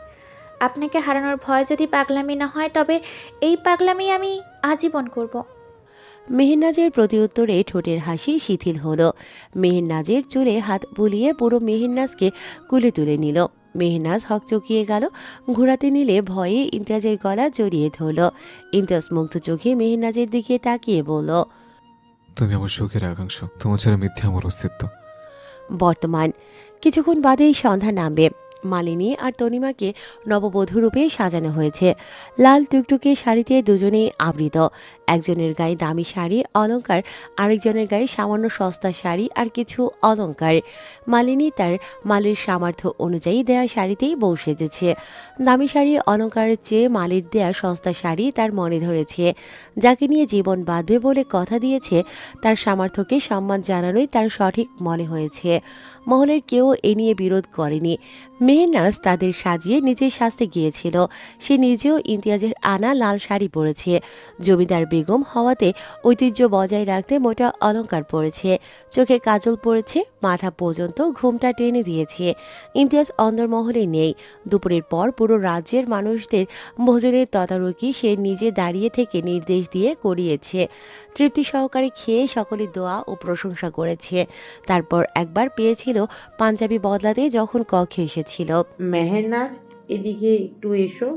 আপনাকে হারানোর ভয় যদি পাগলামি না হয়, তবে এই পাগলামি আমি আজীবন করব। মেহেরনাজের প্রতিউত্তরে ঠোঁটের হাসি শিথিল হলো। মেহেরনাজের চুলে হাত বুলিয়ে পুরো মেহেরনাজকে কুলে তুলে নিল। মেহেরনাজ হকচকিয়ে গেল। ঘোরাতে নিলে ভয়ে ইমতিয়াজের গলা জড়িয়ে ধরল। ইমতিয়াজ মুগ্ধ চোখে মেহেরনাজের দিকে তাকিয়ে বলল, তুমি আমার সুখের আকাঙ্ক্ষা, তোমার ছাড়া মিথ্যে আমার অস্তিত্ব। বর্তমান। কিছুক্ষণ বাদেই সন্ধ্যা নামবে। মালিনী আর তনিমাকে নববধূরূপে সাজানো হয়েছে। লাল টুকটুকে শাড়িতে দুজনেই আবৃত। একজনের গায়ে দামি শাড়ি অলংকার, আরেকজনের গায়ে সামান্য সস্তা শাড়ি আর কিছু অলংকার। মালিনী তার মালির সামর্থ্য অনুযায়ী দেয়া শাড়িতেই বউ সেজেছে। দামি শাড়ি অলংকারের চেয়ে মালির দেয়া সস্তা শাড়ি তার মনে ধরেছে। যাকে নিয়ে জীবন বাঁধবে বলে কথা দিয়েছে, তার সামর্থ্যকে সম্মান জানানোই তার সঠিক মনে হয়েছে। মহলের কেউ এ নিয়ে বিরোধ করেনি। মেহেরনাজ তাদের সাজিয়ে নিজে সাজতে গিয়েছিল। সে নিজেও ইমতিয়াজের আনা লাল শাড়ি পরেছে। জমিদার বেগম হওয়াতে ঐতিহ্য বজায় রাখতে মোটা অলংকার পরেছে। চোখে কাজল পরেছে, মাথা পর্যন্ত ঘুমটা টেনে দিয়েছে। ইমতিয়াজ অন্দরমহলে নেই। দুপুরের পর পুরো রাজ্যের মানুষদের ভোজনের তদারকি সে নিজে দাঁড়িয়ে থেকে নির্দেশ দিয়ে করিয়েছে। তৃপ্তি সহকারে খেয়ে সকলে দোয়া ও প্রশংসা করেছে। তারপর একবার পেয়েছিল পাঞ্জাবি বদলাতে যখন কক্ষে এসেছিল। মেহেরনাজ, এদিকে একটু এসো।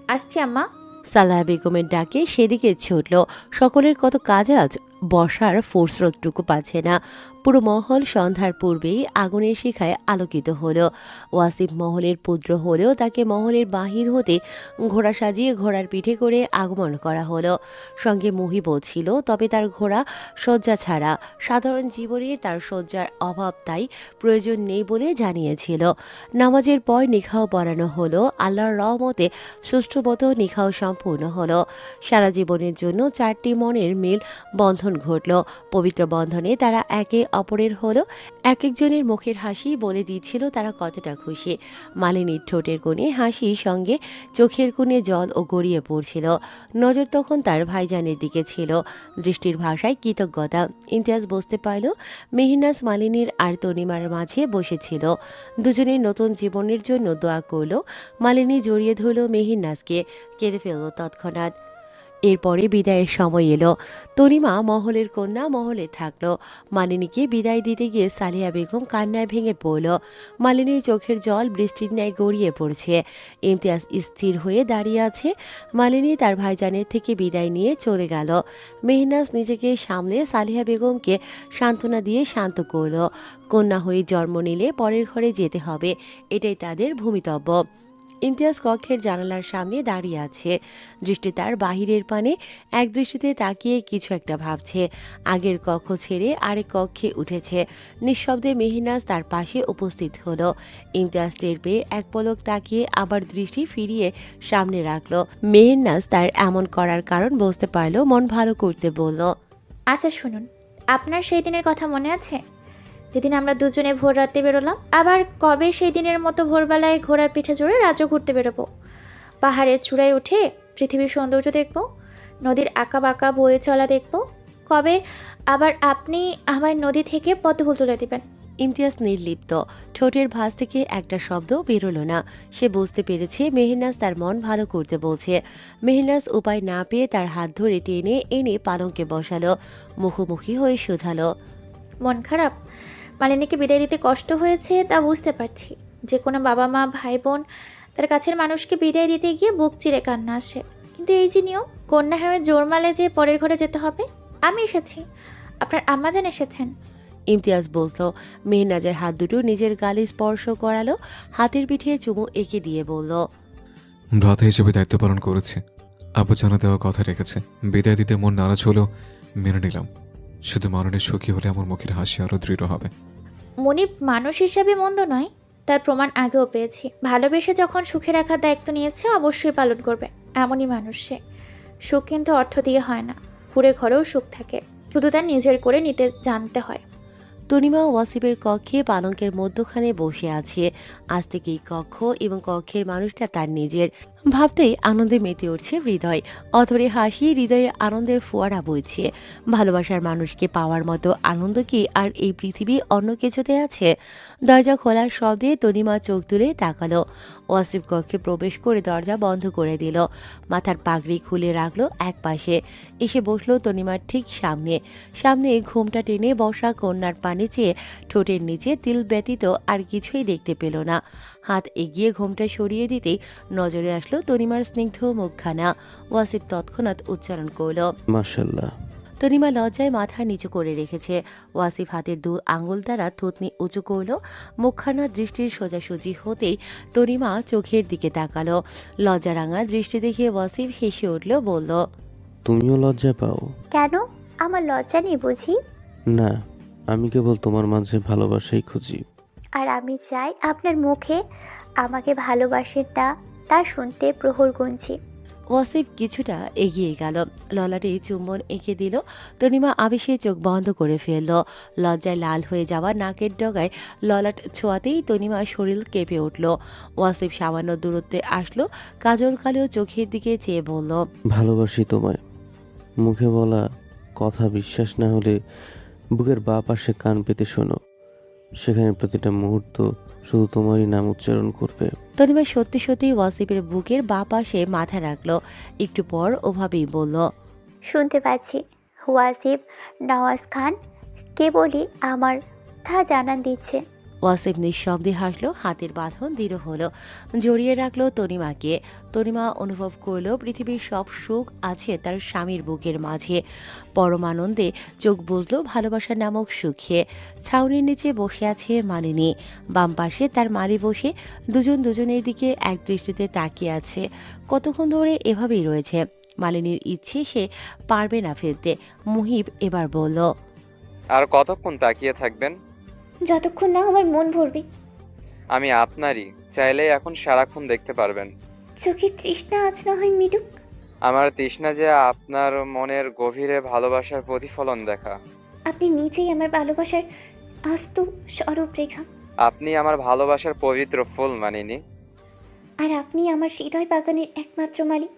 আসছি আম্মা। সালাহা বেগমের ডাকে সেদিকে ছুটল। সকলের কত কাজ আজ, বসার ফুরসতটুকু পাচ্ছে না। পুরো মহল সন্ধ্যার পূর্বেই আগুনের শিখায় আলোকিত হলো। ওয়াসিফ মহলের পুত্র হলেও তাকে মহলের বাহির হতে ঘোড়া সাজিয়ে ঘোড়ার পিঠে করে আগমন করা হলো। সঙ্গে মুহিবও ছিল, তবে তার ঘোড়া শয্যা ছাড়া। সাধারণ জীবনে তার শয্যার অভাব, তাই প্রয়োজন নেই বলে জানিয়েছিল। নামাজের পর নিখাহ পড়ানো হলো। আল্লাহর রহমতে সুষ্ঠুমতো নিখাহ সম্পূর্ণ হলো। সারা জীবনের জন্য 4টি মনের মিল বন্ধন ঘটল। পবিত্র বন্ধনে তারা একে অপরের হলো। এক একজনের মুখের হাসি বলে দিচ্ছিল তারা কতটা খুশি। মালিনীর ঠোঁটের কোণে হাসি, সঙ্গে চোখের কোণে জল ও গড়িয়ে পড়ছিল। নজর তখন তার ভাইজানের দিকে ছিল, দৃষ্টির ভাষায় কৃতজ্ঞতা। ইমতিয়াজ বুঝতে পারল মেহেরনাজ মালিনীর আর তনিমার মাঝে বসেছিল। দুজনের নতুন জীবনের জন্য দোয়া করল। মালিনী জড়িয়ে ধরল মেহেরনাজকে, কেঁদে ফেলল তৎক্ষণাৎ। এরপরে বিদায়ের সময় এলো। তনিমা মহলের কন্যা মহলে থাকলো। মালিনীকে বিদায় দিতে গিয়ে সালেহা বেগম কান্নায় ভেঙে পড়ল। মালিনীর চোখের জল বৃষ্টির ন্যায় গড়িয়ে পড়ছে। ইমতিয়াজ স্থির হয়ে দাঁড়িয়ে আছে। মালিনী তার ভাইজানের থেকে বিদায় নিয়ে চলে গেল। মেহনাজ নিজেকে সামলে সালেহা বেগমকে সান্ত্বনা দিয়ে শান্ত করল। কন্যা হয়ে জন্ম নিলে পরের ঘরে যেতে হবে, এটাই তাদের ভূমিতব্য। ইমতিয়াজ কক্ষের জানালার সামনে দাঁড়িয়ে আছে। দৃষ্টি তার বাহিরের পানে এক দৃষ্টিতে তাকিয়ে কিছু একটা ভাবছে। আগের কক্ষ ছেড়ে আরেক কক্ষে উঠেছে। নিঃশব্দে মেহেরনাজ তার পাশে উপস্থিত হলো। ইমতিয়াজ টের পেয়ে এক পলক তাকিয়ে আবার দৃষ্টি ফিরিয়ে সামনে রাখলো। মেহেরনাজ তার এমন করার কারণ বুঝতে পারল, মন ভালো করতে বলল, আচ্ছা শুনুন, আপনার সেই দিনের কথা মনে আছে যেদিন আমরা দুজনে ভোর রাতে বেরোলাম? আবার কবে সেই দিনের মতো ভোরবেলায় ঘোড়ার পিঠে চড়ে রাজ্য ঘুরতে বেরোবো? পাহাড়ের চূড়ায় উঠে পৃথিবীর সৌন্দর্য দেখব, নদীর আঁকা বাঁকা বয়ে চলা দেখব। কবে আবার আপনি আমায় নদী থেকে পদ্মফুল তুলে দিবেন? ইমতিয়াজ নির্লিপ্ত, ঠোঁটের ভাঁজ থেকে একটা শব্দ বেরোলো না। সে বুঝতে পেরেছে মেহেরনাজ তার মন ভালো করতে বলছে। মেহেরনাজ উপায় না পেয়ে তার হাত ধরে টেনে এনে পালঙ্কে বসালো, মুখোমুখি হয়ে শুধালো। মন খারাপ? মালিনীকে বিদায় দিতে কষ্ট হয়েছে তা বুঝতে পারছি। যে কোনো বাবা মা ভাই বোন তার কাছের মানুষকে বিদায় দিতে গিয়ে বুক চিরে কান্না আসে, কিন্তু এই যে নিয়ম, কন্যা হয়ে জোরমালে যে পরের ঘরে যেতে হবে। আমি এসেছি, আপনার আম্মাজান এসেছেন। ইমতিয়াজ বুঝল। মেহেরনাজের হাত দুটো নিজের গালে স্পর্শ করালো, হাতের পিঠে চুমু এঁকে দিয়ে বলল, ভ্রাতা হিসেবে দায়িত্ব পালন করেছি। আব্বু জানা দেওয়া কথা রেখেছে। বিদায় দিতে মন নারাজ হলেও মেনে নিলাম। শুধু মারণের সুখী হলে আমার মুখের হাসি আরো দৃঢ় হবে। মনিব মানুষ হিসাবে মন্দ নয়, তার প্রমাণ আগেও পেয়েছি। ভালোবেসে যখন সুখে রাখার দায়িত্ব নিয়েছে অবশ্যই পালন করবে। এমনই মানুষ সে। সুখ কিন্তু অর্থ দিয়ে হয় না, ঘুরে ঘরেও সুখ থাকে, শুধু তার নিজের করে নিতে জানতে হয়। তনিমা ওয়াসিফের কক্ষে পালঙ্কের মধ্যখানে বসে আছে। আজ থেকে এই কক্ষ এবং কক্ষের মানুষটা তার নিজের। ভাবতেই আনন্দে মেতে উঠছে হৃদয়। অথরে হাসি, হৃদয়ে আনন্দের ফোয়ারা বইছে। ভালোবাসার মানুষকে পাওয়ার মতো আনন্দ কি আর এই পৃথিবী অন্য কিছুতে আছে? দরজা খোলার শব্দে তনিমা চোখ তুলে তাকালো। ওয়াসিফ কক্ষে প্রবেশ করে দরজা বন্ধ করে দিল। মাথার পাগড়ি খুলে রাখলো এক পাশে। এসে বসলো তনিমার ঠিক সামনে। সামনে ঘোমটা টেনে বসা কন্যার পানে চেয়ে ঠোঁটের নিচে তিল ব্যতীত আর কিছুই দেখতে পেল না। হাত এগিয়ে ঘোমটা সরিয়ে দিতেই নজরে আসলো তনিমার স্নিগ্ধ মুখখানা। ওয়াসিফ তৎক্ষণাৎ উচ্চারণ করল, মাশাল্লাহ। তনিমা লজ্জায় মাথা নিচু করে রেখেছে। ওয়াসিফ হাতের দু আঙুল দ্বারা থুতনি উঁচু করল। মুখখানা দৃষ্টির সোজাসুজি হতেই তনিমা চোখের দিকে তাকালো। লজ্জারাঙা দৃষ্টি দেখে ওয়াসিফ হেসে উঠল, বলল, তুমিও লজ্জা পাও? কেন? আমার লজ্জা নেই বুঝি? না, আমি কেবল তোমার মাঝে ভালোবাসাই খুঁজি। আর আমি চাই আপনার মুখে আমাকে ভালোবাসেন না তা শুনতে প্রহর গুনছি। ওয়াসিফ কিছুটা এগিয়ে গেল, ললাটে চুম্বন এঁকে দিল। তনিমা আবেশে চোখ বন্ধ করে ফেলল। লজ্জায় লাল হয়ে যাওয়া নাকের ডগায় ললাট ছোঁয়াতেই তনিমা শরীর কেঁপে উঠল। ওয়াসিফ সামান্য দূরত্বে আসলো, কাজল কালো চোখের দিকে চেয়ে বলল, ভালোবাসি তোমায়। মুখে বলা কথা বিশ্বাস না হলে বুকের বাঁ পাশে কান পেতে শোনো। সেখানে প্রতিটা মুহূর্ত শুধু তোমারই নাম উচ্চারণ করবে। তনিমা সত্যি সত্যি ওয়াসিফের বুকের বাঁ পাশে মাথা রাখলো। একটু পর ওভাবেই বলল, শুনতে পাচ্ছি ওয়াসিফ নওয়াজ খান কে বলি আমার তা জানান দিচ্ছে। ওয়াসিফ নিঃশব্দে হাসলো, হাতের বাঁধন দৃঢ় হলো, জড়িয়ে রাখলো তনিমাকে। তনিমা অনুভব করলো পৃথিবীর সব সুখ আছে তার স্বামীর বুকের মাঝে। পরমানন্দে চোখ বুঝলো ভালোবাসা নামক সুখে। ছাউনির নিচে বসে আছে মালিনী, বাম পাশে তার মালি বসে দুজন দুজনের দিকে এক দৃষ্টিতে তাকিয়ে আছে। কতক্ষণ ধরে এভাবেই রয়েছে। মালিনীর ইচ্ছে সে পারবে না ফেলতে। মুহিব এবার বলল, আর কতক্ষণ তাকিয়ে থাকবেন? যতক্ষণ না আমার মন ভরবে। আমি আপনারই, চাইলে এখন সারাক্ষণ দেখতে পারবেন। চোখে তৃষ্ণা আজ না হয় মিটুক। আমার তৃষ্ণা যে আপনার মনের গভীরে ভালোবাসার প্রতিফলন দেখা। আপনি নিজেই আমার ভালোবাসার আস্ত স্বরূপ রেখা। আপনি আমার ভালোবাসার পবিত্র ফুল মানিনি। আর আপনি আমার হৃদয় বাগানের একমাত্র মালিক।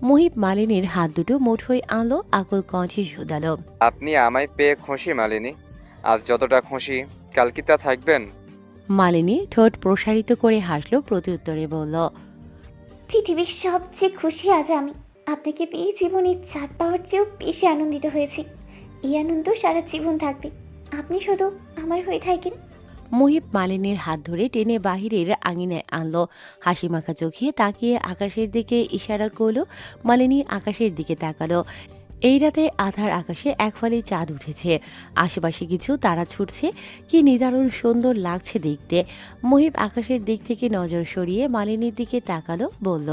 মুহিব মালিনীর হাত দুটো মুঠোয় আনলো, আকুল কণ্ঠে শুধালো, আপনি আমায় পেয়ে খুশি মালিনী? আজ যতটা খুশি কাল কি তা থাকবেন? মালিনী ঠোঁট প্রসারিত করে হাসলো, প্রত্যুত্তরে বলল, পৃথিবীর সবচেয়ে খুশি আজ আমি। আপনাকে পেয়ে জীবনের চাঁদ পাওয়ার চেয়েও বেশি আনন্দিত হয়েছি। এই আনন্দ সারা জীবন থাকবে। আপনি শুধু আমার হয়ে থাকেন। মুহিব মালিনীর হাত ধরে টেনে বাহিরের আঙিনায় আনলো। হাসি মাখা চোখে তাকিয়ে আকাশের দিকে ইশারা করলো। মালিনী আকাশের দিকে তাকালো। এই রাতে আধার আকাশে এক ফালি চাঁদ উঠেছে। আশেপাশে কিছু তারা ছুটছে। কি নিদারুণ সুন্দর লাগছে দেখতে। মুহিব আকাশের দিক থেকে নজর সরিয়ে মালিনীর দিকে তাকালো, বলল,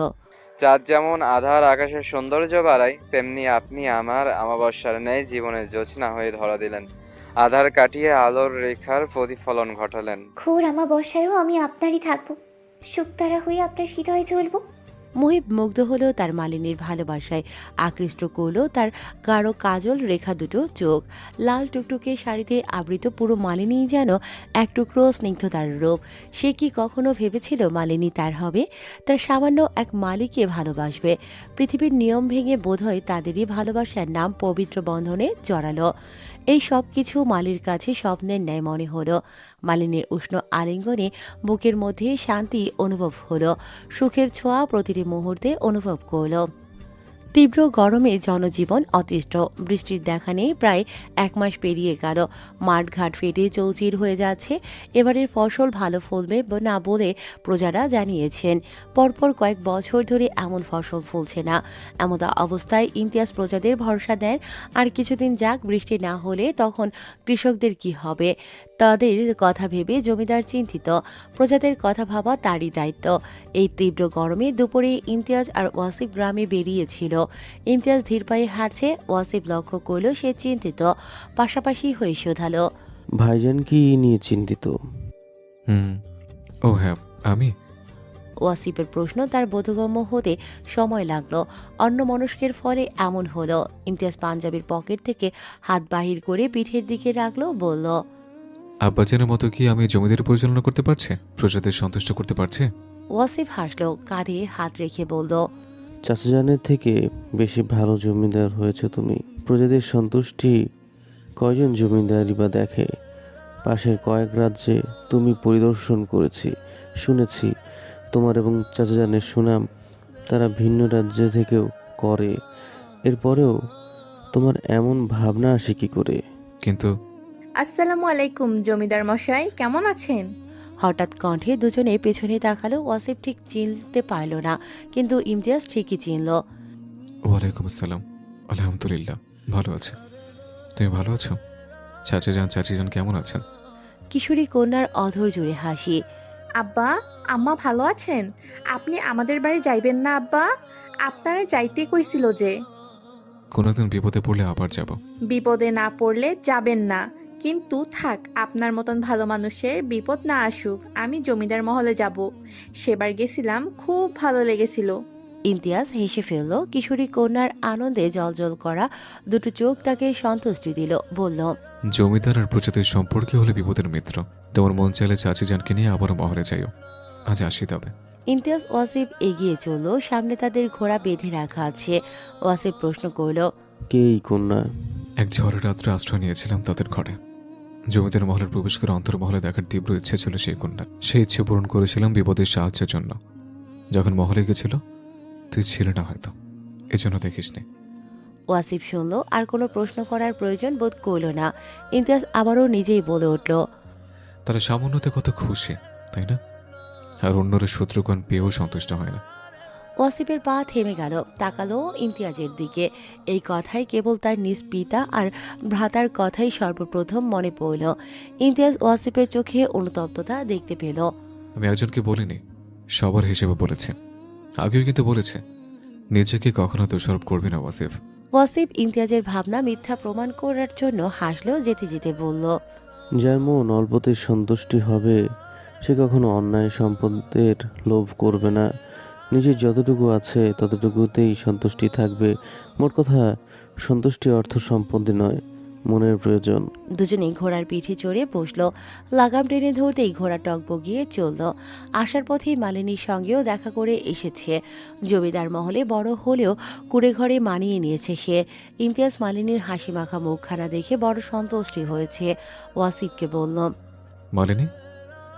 চাঁদ যেমন আধার আকাশের সৌন্দর্য বাড়ায়, তেমনি আপনি আমার অমাবস্যার ন্যায় জীবনের জোছনা হয়ে ধরা দিলেন। আধার কাটিয়ে আলোর রেখার প্রতিফলন ঘটালেন। ঘোর আমাবস্যায়ও আমি আপনারই থাকবো। শুকতারা হয়ে আপনার হৃদয়ে জ্বলবো। মুহিব মুগ্ধ হলো তার মালিনীর ভালোবাসায়। আকৃষ্ট করলো তার গাঢ় কাজল রেখা দুটো চোখ। লাল টুকটুকে শাড়িতে আবৃত পুরো মালিনীই যেন এক টুকরো স্নিগ্ধতার রূপ। সে কি কখনো ভেবেছিল মালিনী তার হবে? তার সামান্য এক মালিকে ভালোবাসবে। পৃথিবীর নিয়ম ভেঙে বোধহয় তাদেরই ভালোবাসার নাম পবিত্র বন্ধনে জড়ালো। এই সব কিছু মালির কাছে স্বপ্নের ন্যায় মনে হলো। মালিনীর উষ্ণ আলিঙ্গনে বুকের মধ্যে শান্তি অনুভব হলো, সুখের ছোঁয়া প্রতিটি মুহূর্তে অনুভব করলো। তীব্র গরমে জনজীবন অতিষ্ঠ, বৃষ্টির দেখা নেই প্রায় 1 মাস পেরিয়ে গেল। মাঠঘাট ফেটে চৌচির হয়ে যাচ্ছে। এবারের ফসল ভালো ফলবে না বলে প্রজারা জানিয়েছেন। পরপর কয়েক বছর ধরে এমন ফসল ফলছে না। এমন অবস্থায় ইমতিয়াজ প্রজাদের ভরসা দেন আর কিছুদিন যাক, বৃষ্টি না হলে তখন কৃষকদের কি হবে। তাদের কথা ভেবে জমিদার চিন্তিত। প্রজাদের কথা ভাবা তারই দায়িত্ব। এই তীব্র গরমে দুপুরে ইমতিয়াজ আর ওয়াসিফ গ্রামে বেরিয়েছিল। ইমতিয়াজ ধীর পায়ে হাঁটছে, ওয়াসিফ লক্ষ্য করল সে চিন্তিত, পাশাপাশি হয়ে শোধালো, ভাইজান কি নিয়ে চিন্তিত? ও হ্যাঁ, আমি ওয়াসিফের প্রশ্ন তার বোধগম্য হতে সময় লাগলো। অন্য মনস্কের ফলে এমন হলো। ইমতিয়াজ পাঞ্জাবির পকেট থেকে হাত বাহির করে পিঠের দিকে রাখলো, বলল, আব্বাজানের মতো কি আমি জমিদারি পরিচালনা করতে পারছে, প্রজাদের সন্তুষ্ট করতে পারছে? ওয়াসিফ হাসলো, কাঁধে হাত রেখে বলল, চাচাজানের থেকে বেশি ভালো জমিদার হয়েছে তুমি। প্রজাদের সন্তুষ্টি কয়জন জমিদারই বা দেখে? পাশের কয়েক রাজ্যে তুমি পরিদর্শন করেছি, শুনেছি তোমার এবং চাচাজানের সুনাম তারা ভিন্ন রাজ্য থেকেও করে। এরপরেও তোমার এমন ভাবনা আসে কি করে? কিন্তু আসসালামু আলাইকুম জমিদার মশাই, কেমন আছেন? হঠাৎ কণ্ঠে দুজনে পেছনে তাকালো। ওয়াসিফ ঠিক চিনতে পারল না, কিন্তু ইমতিয়াজ ঠিকই চিনল। ওয়ালাইকুম আসসালাম। আলহামদুলিল্লাহ, ভালো আছে। তুমি ভালো আছো? চাচিজান কেমন আছেন? কিশোরী কন্যার অধর জুড়ে হাসি। আব্বা আম্মা ভালো আছেন? আপনি আমাদের বাড়ি যাইবেন না আব্বা? আপনারা যাইতে কইছিল যে। কোনোদিন বিপদে পড়লে আবার যাব। বিপদে না পড়লে যাবেন না, কিন্তু থাক, আপনার মতন ভালো মানুষের বিপদ না আসুক। আমি জমিদার মহলে যাব, সেবার গেছিলাম, খুব ভালো লেগেছিল। ইমতিয়াজ হেসে ফেলল। কিশোরী কন্যার আনন্দে জলজল করা দুটো চোখ তাকে সন্তুষ্টি দিল, বলল, জমিদার আর প্রজাতির সম্পর্কে হলে বিপদের মিত্র। তোমার মন চাইলে চাচিজানকে নিয়ে আবারও মহলে যাইও। আজ আসি তবে। ইমতিয়াজ ওয়াসিফ এগিয়ে চলল। সামনে তাদের ঘোড়া বেঁধে রাখা আছে। ওয়াসিফ প্রশ্ন করল, কে এই কন্যা? এক ঝড়ের রাত্রে আশ্রয় নিয়েছিলাম তাদের ঘরে। জমিদার মহলের প্রবেশ করে অন্তর্মহলে দেখার তীব্র ইচ্ছে ছিল সেই কন্যা। সেই ইচ্ছে পূরণ করেছিলাম বিপদের সাহায্যের জন্য। যখন মহলে গেছিল তুই ছিলে না হয়তো, এজন্য দেখিসনি। ওয়াসিফ শুনল, আর কোনো প্রশ্ন করার প্রয়োজন বোধ করল না। ইমতিয়াজ আবারও নিজেই বলে উঠল, তারা সামান্যতে কত খুশি, তাই না? আর অন্যরা শত্রুগণ পেয়েও সন্তুষ্ট হয় না। ওয়াসিফের পা থেমে গেল, তাকালো ইমতিয়াজের দিকে। এই কথাই কেবল তার নিজ পিতা আর ভ্রাতার কথাই সর্বপ্রথম মনে পড়ল। ইমতিয়াজ ওয়াসিফের চোখে অনুতপ্ততা দেখতে পেল। আমি একজনকে বলিনি, সবার হিসেবে বলেছে। আগেও কিন্তু বলেছে, নিজেকে কখনো দোষারোপ করবে না ওয়াসিফ। ওয়াসিফ ইমতিয়াজের ভাবনা মিথ্যা প্রমাণ করার জন্য হাসলো, যেতে যেতে বলল, যার মন অল্পতে সন্তুষ্টি হবে সে কখনো অন্যায় সম্পদের লোভ করবে না। নিজের যতটুকু আছে ততটুকুতেই সন্তুষ্টি থাকবে। মোট কথা, সন্তুষ্টি অর্থ সম্পত্তি নয়, মনের প্রয়োজন। দুজনেই ঘোড়ার পিঠে চড়ে বসলো। লাগাম টেনে ধরতেই ঘোড়া টগবগিয়ে চলল। আসার পথেই মালিনীর সঙ্গেও দেখা করে এসেছে। জমিদার মহলে বড় হলেও কুড়ে ঘরে মানিয়ে নিয়েছে সে। ইমতিয়াজ মালিনীর হাসি মাখা মুখখানা দেখে বড় সন্তুষ্টি হয়েছে। ওয়াসিফকে বলল, মালিনী,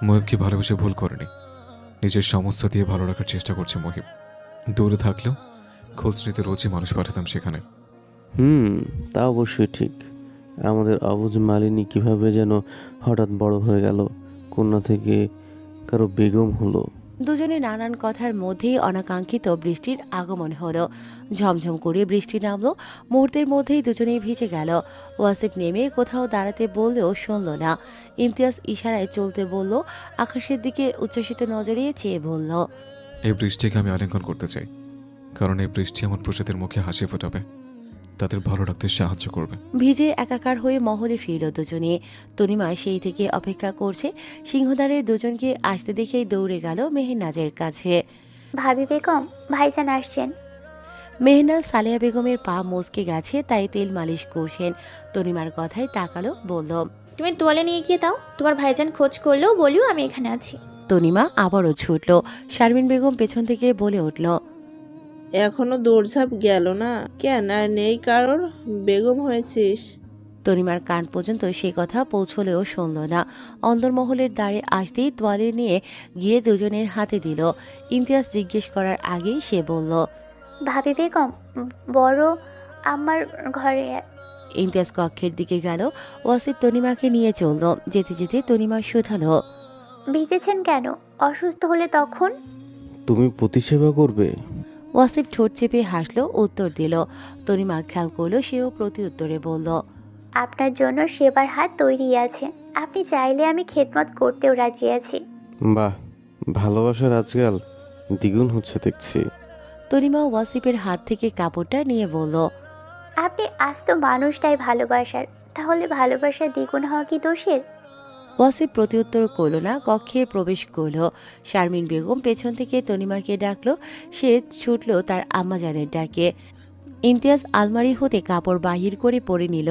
মহিবকে ভালোবেসে ভুল করেনি। নিজের সমস্ত দিয়ে ভালো রাখার চেষ্টা করছে মহিব। দূরে থাকলেও খোঁজ নিতে রোজই মানুষ পাঠাতাম সেখানে। তা অবশ্যই ঠিক। আমাদের অবুঝ মালিনী কিভাবে যেন হঠাৎ বড় হয়ে গেল, কন্যা থেকে কারো বেগম হলো। দুজনে নানান কথার মধ্যেই অনাকাঙ্ক্ষিত বৃষ্টির আগমন হলো। ঝমঝম করে বৃষ্টি নামলো। মুহূর্তের মধ্যেই দুজনেই ভিজে গেল। ওয়াসিফ নেমে কোথাও দাঁড়াতে বললেও শুনল না। ইমতিয়াজ ইশারায় চলতে বলল, আকাশের দিকে উচ্ছ্বসিত নজরে চেয়ে বলল, এই বৃষ্টিকে আমি আলিঙ্গন করতে চাই, কারণ এই বৃষ্টি আমার প্রজাদের মুখে হাসি ফোটাবে, তাদের ভালো রাখতে সাহায্য করবে। ভিজে একাকার হয়ে মহলে ফিরল দুজনে। তনিমা সেই থেকে অপেক্ষা করছে। সিংহদ্বারে দুজনকে আসতে দেখেই দৌড়ে গেল মেহেনাজের কাছে। ভাবি বেগম, ভাইজান আসছেন। মেহনাজ সালেহা বেগমের পা মচকে গেছে, তাই তেল মালিশ করছেন। তনিমার কথায় তাকালো, বলল, তুমি তোয়ালে নিয়ে গিয়ে দাও, তোমার ভাইজান খোঁজ করলেও বলিও আমি এখানে আছি। তনিমা আবারও ছুটল। শারমিন বেগম পেছন থেকে বলে উঠল, এখনো দৌড়ঝাঁপ গেল না কেন? আর নেই কারোর বেগম হয়েছিস? তনিমার কান পর্যন্ত সে কথা পৌঁছলেও শুনল না। অন্দরমহলের দ্বারে আসতেই তোয়ালে নিয়ে গিয়ে দুজনের হাতে দিল। ইমতিয়াজ জিজ্ঞেস করার আগেই সে বলল, ভাবি বেগম, বড় আমার ঘরে। ইমতিয়াজ কক্ষের দিকে গেল। ওয়াসিফ তনিমাকে নিয়ে চলল। যেতে যেতে তনিমা শুধালো, ভিজেছেন কেন? অসুস্থ হলে তখন? তুমি প্রতিসেবা করবে? ওয়াসিফ ঠোঁট চেপে হাসলো, উত্তর দিল। তনিমা খেয়াল করলো, সেও প্রতি উত্তরে বলল, আপনার জন্য সেবার হাত তৈরি আছে, আপনি চাইলে আমি খেদমত করতেও রাজি আছি। বাহ, ভালোবাসার আজকাল দ্বিগুণ হচ্ছে দেখছি। তনিমা ওয়াসিফের হাত থেকে কাপড়টা নিয়ে বলল, আপনি আস্ত মানুষটাই ভালোবাসার, তাহলে ভালোবাসার দ্বিগুণ হওয়া কি দোষের? ওয়াসিফ প্রতিউত্তর করল না, কক্ষে প্রবেশ করল। শারমিন বেগম পেছন থেকে তনিমাকে ডাকলো। সে ছুটল তার আম্মাজানের ডাকে। ইমতিয়াজ আলমারি হতে কাপড় বাহির করে পরে নিল।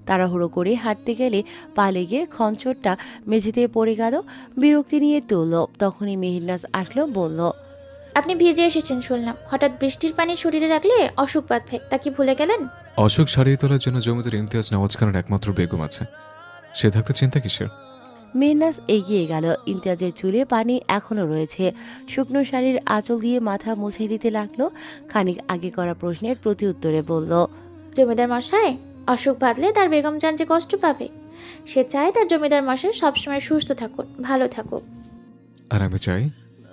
তাড়াহুড়ো করে হাঁটতে গেলে পা লেগে খঞ্চরটা মেঝেতে পড়ে গেল। বিরক্তি নিয়ে তুলল। তখনই মেহেরনাজ আসলো, বলল, আপনি ভিজে এসেছেন শুনলাম। হঠাৎ বৃষ্টির পানি শরীরে রাখলে অসুখ বাঁধবে, তা কি ভুলে গেলেন? অসুখ সারিয়ে তোলার জন্য জমিদার ইমতিয়াজ নওয়াজ খানের একমাত্র বেগম আছে, সে থাকতে চিন্তা কিসের? মেহনাজ এগিয়ে গেল। ইমতিয়াজের চুলে পানি এখনো রয়েছে। শুকনো শাড়ির আঁচল দিয়ে মাথা মুছে দিতে লাগলো। খানিক আগে করা প্রশ্নের প্রতি উত্তরে বলল, জমিদার মশাই, অসুখ বাঁধলে তার বেগম জান যে কষ্ট পাবে। সে চায় তার জমিদার মশাই সবসময় সুস্থ থাকুন, ভালো থাকুক। আর আমি চাই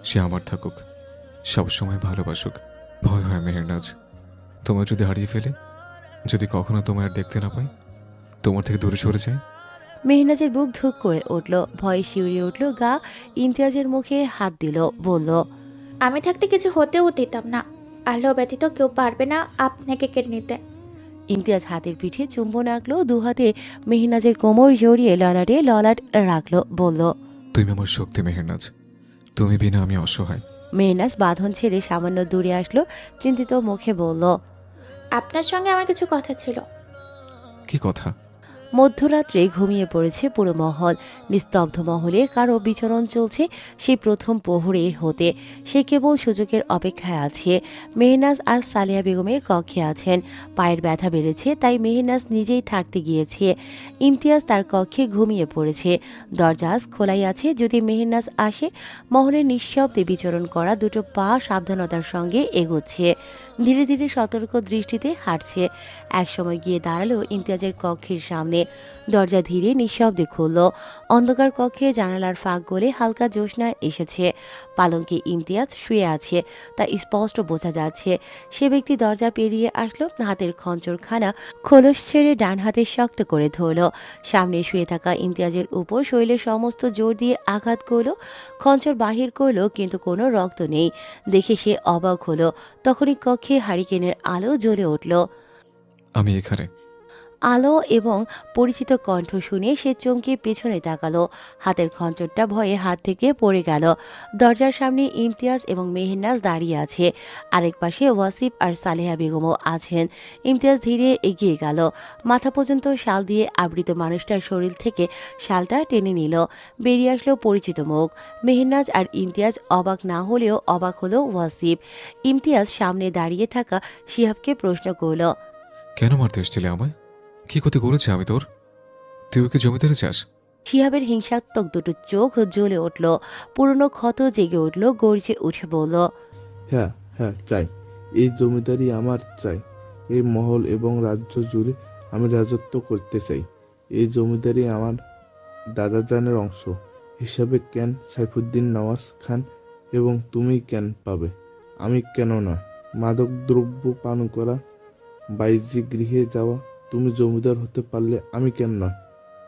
সে আমার থাকুক, সবসময় ভালোবাসুক। ভয় হয় মেহেরনাজ, তোমার যদি হারিয়ে ফেলে, যদি কখনো তোমায় আর দেখতে না পাই, তোমার থেকে দূরে সরে যায়। মেহনাজের বুক ধুক করে উঠল, ভয়ে শিউরে উঠল গা। ইমতিয়াজের মুখে হাত দিল, বলল, আমি থাকতে কিছু হতেও দিতাম না। আল্লাহ ব্যতীত কেউ পারবে না আপনাকে কেড়ে নিতে। ইমতিয়াজ হাতের পিঠে চুম্বন আঁকলো, দুহাতে মেহনাজের কোমর জড়িয়ে ললাটে ললাট রাখলো, বলল, তুমি আমার শক্তি মেহেরনাজ, তুমি বিনা আমি অসহায়। মেহনাজ বাঁধন ছেড়ে সামান্য দূরে আসলো, চিন্তিত মুখে বলল, আপনার সঙ্গে আমার কিছু কথা ছিল। কি কথা? মধ্যরাত্রে ঘুমিয়ে পড়েছে পুরো মহল। নিস্তব্ধ মহলে কারো বিচরণ চলছে সেই প্রথম প্রহরের হতে। সে কেবল সুযোগের অপেক্ষায় আছে। মেহনাজ আজ সালেহা বেগমের কক্ষে আছেন। পায়ের ব্যথা বেড়েছে, তাই মেহনাজ নিজেই থাকতে গিয়েছে। ইমতিয়াজ তার কক্ষে ঘুমিয়ে পড়েছে। দরজা আজ খোলাই আছে। যদি মেহনাজ আসে, মহলের নিঃশব্দে বিচরণ করা দুটো পা সাবধানতার সঙ্গে এগোচ্ছে, ধীরে ধীরে সতর্ক দৃষ্টিতে হাঁটছে। একসময় গিয়ে দাঁড়ালো ইমতিয়াজের কক্ষের সামনে। দরজা ধীরে নিঃশব্দে খুলল। অন্ধকার কক্ষে জানালার ফাঁক গলে হালকা জ্যোৎস্না এসেছে। পালঙ্কে ইমতিয়াজ শুয়ে আছে, তা স্পষ্ট বোঝা যাচ্ছে। সে ব্যক্তি দরজা পেরিয়ে আসলো, হাতের খঞ্চরখানা খোলস ছেড়ে ডান হাতে শক্ত করে ধরল। সামনে শুয়ে থাকা ইমতিয়াজের উপর শরীরের সমস্ত জোর দিয়ে আঘাত করল। খঞ্চর বাহির করল, কিন্তু কোনো রক্ত নেই। দেখে সে অবাক হলো। তখনই কক্ষে হারিকেনের আলো জ্বলে উঠল। আমি এখানে। আলো এবং পরিচিত কণ্ঠ শুনে সে চমকে পেছনে তাকালো। হাতের খঞ্চরটা ভয়ে হাত থেকে পড়ে গেল। দরজার সামনে ইমতিয়াজ এবং মেহেরনাজ দাঁড়িয়ে আছে। আরেক পাশে ওয়াসিফ আর সালেহা বেগমও আছেন। ইমতিয়াজ ধীরে এগিয়ে গেল। মাথা পর্যন্ত শাল দিয়ে আবৃত মানুষটার শরীর থেকে শালটা টেনে নিল। বেরিয়ে আসলো পরিচিত মুখ। মেহেরনাজ আর ইমতিয়াজ অবাক না হলেও অবাক হলো ওয়াসিফ। ইমতিয়াজ সামনে দাঁড়িয়ে থাকা শিহাবকে প্রশ্ন করল, কেন মারতে এসেছিলে আমায়? কি ক্ষতি করেছে আমি তোর? তুই ওকে জমিদারে চাস? শিহাবের হিংসাত্মক দুটো চোখ জ্বলে উঠল। পুরনো ক্ষত জেগে উঠল, গর্জে উঠে বলল, হ্যাঁ হ্যাঁ চাই, এই জমিদারি আমার চাই। এই মহল এবং রাজ্য জুড়ে আমি রাজত্ব করতে চাই। এই জমিদারি আমার দাদাজানের অংশ হিসাবে কেন সাইফুদ্দিন নওয়াজ খান এবং তুমি কেন পাবে, আমি কেন নয়? মাদক দ্রব্য পান করা, বাইজি গৃহে যাওয়া, তুমি জমিদার হতে পারলে আমি কেন নয়?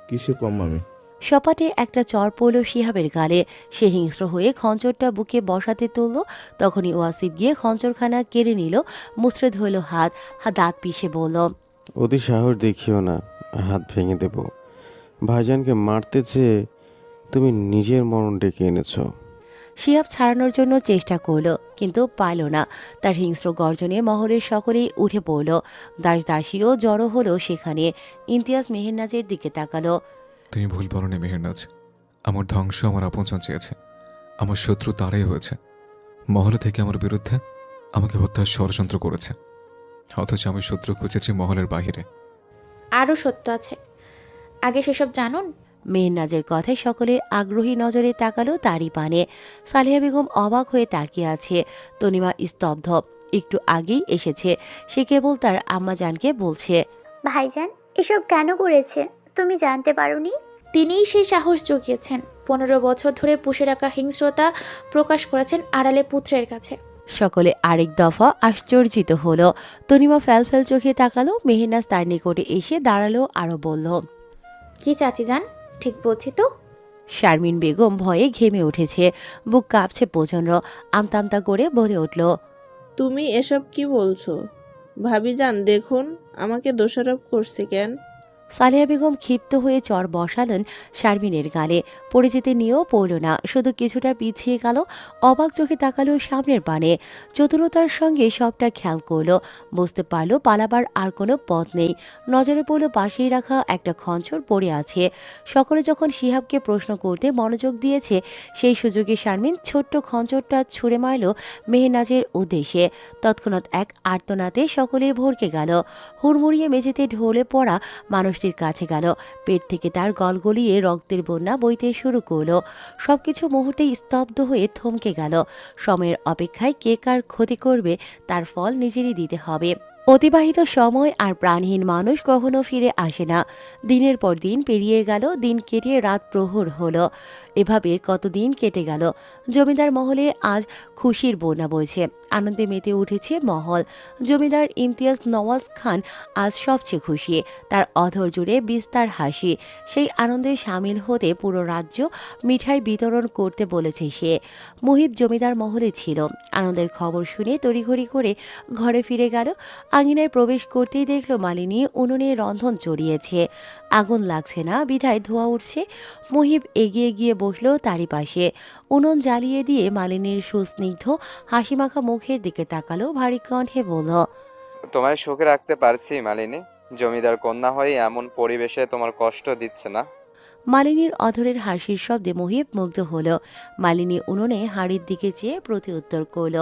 কিসে কম আমি? সপাটে একটা চর পড়ল শিহাবের গালে। সে হিংস্র হয়ে খঞ্চরটা বুকে বসাতে তুলল। তখনই ওয়াসিফ গিয়ে খঞ্চরখানা কেড়ে নিল, মুচড়ে ধরল হাত। দাঁত পিষে বলল, অতি সাহস দেখিও না, হাত ভেঙে দেব। ভাইজানকে মারতে চেয়ে তুমি নিজের মরণ ডেকে এনেছো। শিহাব ছাড়ানোর জন্য চেষ্টা করল, কিন্তু পারল না। তার হিংস্র গর্জনে মহলের সকলেই উঠে পড়ল। দাস দাসীও জড়ো হলো সেখানে। ইমতিয়াজ মেহেরনাজের দিকে তাকালো। তুমি ভুল বলনি মেহেরনাজ, আমার ধ্বংস আমার আপনজন চেয়েছে। আমার শত্রু তারাই হয়েছে। মহলে থেকে আমার বিরুদ্ধে আমাকে হত্যার ষড়যন্ত্র করেছে, অথচ আমি শত্রু খুঁজেছি মহলের বাহিরে। আরও সত্য আছে। আগে সেসব জানুন। মেহনাজের কথায় সকলে আগ্রহী নজরে তাকালো তারই পানে। সালেহা বেগম অবাক হয়ে তাকিয়ে আছে। তনিমা স্তব্ধ। একটু আগেই এসেছে, সে কেবল তার আম্মাজানকে বলছে। ভাইজান এসব কেন করেছে তুমি জানতে পারোনি? তিনিই সেই সাহস জুগিয়েছেন। 15 বছর ধরে পুষে রাখা হিংস্রতা প্রকাশ করেছেন আড়ালে পুত্রের কাছে। সকলে আরেক দফা আশ্চর্যিত হলো। তনিমা ফ্যাল চোখে তাকালো। মেহনাজ তার নিকটে এসে দাঁড়ালো, আরো বলল। কি চাচি যান, ঠিক বলছি তো? শারমিন বেগম ভয়ে ঘেমে উঠেছে, বুক কাঁপছে প্রচণ্ড। আমতা করে বলে উঠল। তুমি এসব কি বলছো? ভাবিজান দেখুন আমাকে দোষারোপ করছে কেন? সালেহা বেগম ক্ষিপ্ত হয়ে চর বসালেন শারমিনের গালে। পড়ে যেতে নিয়েও পড়ল না, শুধু কিছুটা পিছিয়ে গেল। অবাক চোখে তাকালো সামনের পানে। চতুরতার সঙ্গে সবটা খেয়াল করলো। বুঝতে পারলো পালাবার আর কোনো পথ নেই। নজরে পড়ল পাশেই রাখা একটা খঞ্চর পড়ে আছে। সকলে যখন শিহাবকে প্রশ্ন করতে মনোযোগ দিয়েছে, সেই সুযোগে শারমিন ছোট্ট খঞ্চরটা ছুঁড়ে মারল মেহনাজের উদ্দেশ্যে। তৎক্ষণাৎ এক আর্তনাদে সকলে ভরকে গেল। হুড়মুড়িয়ে মেঝেতে ঢলে পড়া মানুষটির কাছে গেল। পেট থেকে তার গলগলিয়ে রক্তের বন্যা বইতে শুরু করলো। সবকিছু মুহূর্তেই স্তব্ধ হয়ে থমকে গেল। সময়ের অপেক্ষায় কে কার ক্ষতি করবে তার ফল নিজেরই দিতে হবে। অতিবাহিত সময় আর প্রাণহীন মানুষ কখনো ফিরে আসে না। দিনের পর দিন পেরিয়ে গেল, দিন কেটে রাত প্রহর হলো। এভাবে কতদিন কেটে গেল। জমিদার মহলে আজ খুশির বন্যা বইছে। আনন্দে মেতে উঠেছে মহল। জমিদার ইমতিয়াজ নওয়াজ খান আজ সবচেয়ে খুশি। তার অধর জুড়ে বিস্তার হাসি। সেই আনন্দে সামিল হতে পুরো রাজ্য মিঠাই বিতরণ করতে বলেছে সে। মুহিব জমিদার মহলে ছিল। আনন্দের খবর শুনে তড়িঘড়ি করে ঘরে ফিরে গেল। আঙিনায় প্রবেশ করতেই দেখল মালিনী উনুনে রন্ধন চড়িয়েছে। আগুন লাগছে না, বিধায় ধোঁয়া উঠছে। মুহিব এগিয়ে গিয়ে বসলো তারই পাশে। উনুন জ্বালিয়ে দিয়ে মালিনীর সুস্নিগ্ধ হাসিমাখা মুখের দিকে তাকালো, ভারী কণ্ঠে বলল। তোমায় সুখে রাখতে পারছি মালিনী। জমিদার কন্যা হয়ে এমন পরিবেশে তোমার কষ্ট দিচ্ছে না। মালিনীর অধরের হাসির শব্দে মুহিব মুগ্ধ হলো। মালিনী উনুনে হাড়ির দিকে চেয়ে প্রতি উত্তর করল।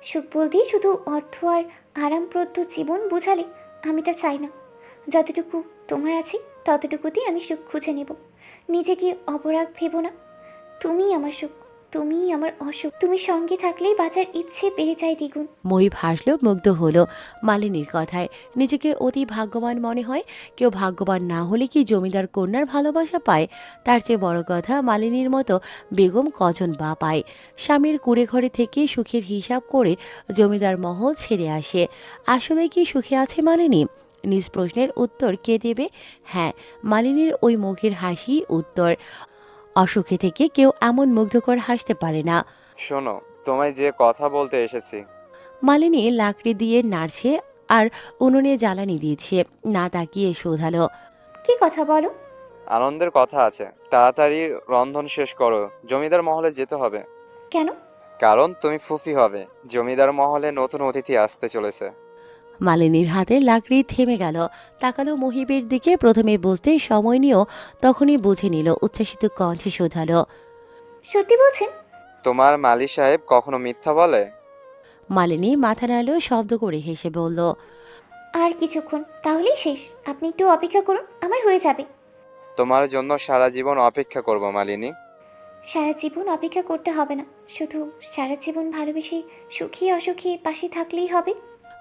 সুখ বলতেই শুধু অর্থ আর আরামপ্রদ জীবন বোঝালে আমি তা চাই না। যতটুকু তোমার আছে ততটুকুতেই আমি সুখ খুঁজে নেব। নিজেকে অপরাগ ভেবো না। তুমিই আমার সুখ, তুমিই আমার অসুখ। তুমি সঙ্গে থাকলেই বাঁচার ইচ্ছে বেড়ে যায় দ্বিগুণ। মুহিব হাসল, মুগ্ধ হলো মালিনীর কথায়। নিজেকে অতি ভাগ্যবান মনে হয়। কেউ ভাগ্যবান না হলে কি জমিদার কন্যার ভালোবাসা পায়? তার চেয়ে বড় কথা, মালিনীর মতো বেগম কজন বা পায়? স্বামীর কুড়ে ঘরে থেকে সুখের হিসাব করে জমিদার মহল ছেড়ে আসে। আসলে কি সুখে আছে মালিনী? নিজ প্রশ্নের উত্তর কে দেবে? হ্যাঁ, মালিনীর ওই মুখের হাসি উত্তর। অসুখে থেকে কেউ এমন মুগ্ধকর হাসতে পারে না। শোনো, তোমায় যে কথা বলতে এসেছি। মালিনী লাকড়ি দিয়ে নাড়ছে আর উনুনে জ্বালানি দিয়েছে। না তাকিয়ে শোধালো। কি কথা বলো? আনন্দের কথা আছে। তাড়াতাড়ি রন্ধন শেষ করো, জমিদার মহলে যেতে হবে। কেন? কারণ তুমি ফুফি হবে। জমিদার মহলে নতুন অতিথি আসতে চলেছে। মালিনীর হাতে লাকড়ি থেমে গেল। তাকালো মুহিবের দিকে। প্রথমে বুঝতে সময় নিয়েও তখনই বুঝে নিল। উচ্ছ্বাসিত কণ্ঠে শোধালো। সত্যি বলছেন? তোমার মালি সাহেব কখনো মিথ্যা বলে? মালিনী মাথা নাড়ল, শব্দ করে হেসে বলল। আর কিছুক্ষণ, তাহলেই শেষ। আপনি একটু অপেক্ষা করুন, আমার হয়ে যাবে। তোমার জন্য সারা জীবন অপেক্ষা করব মালিনী। সারা জীবন অপেক্ষা করতে হবে না, শুধু সারা জীবন ভালোবেসে সুখী অসুখী পাশে থাকলেই হবে।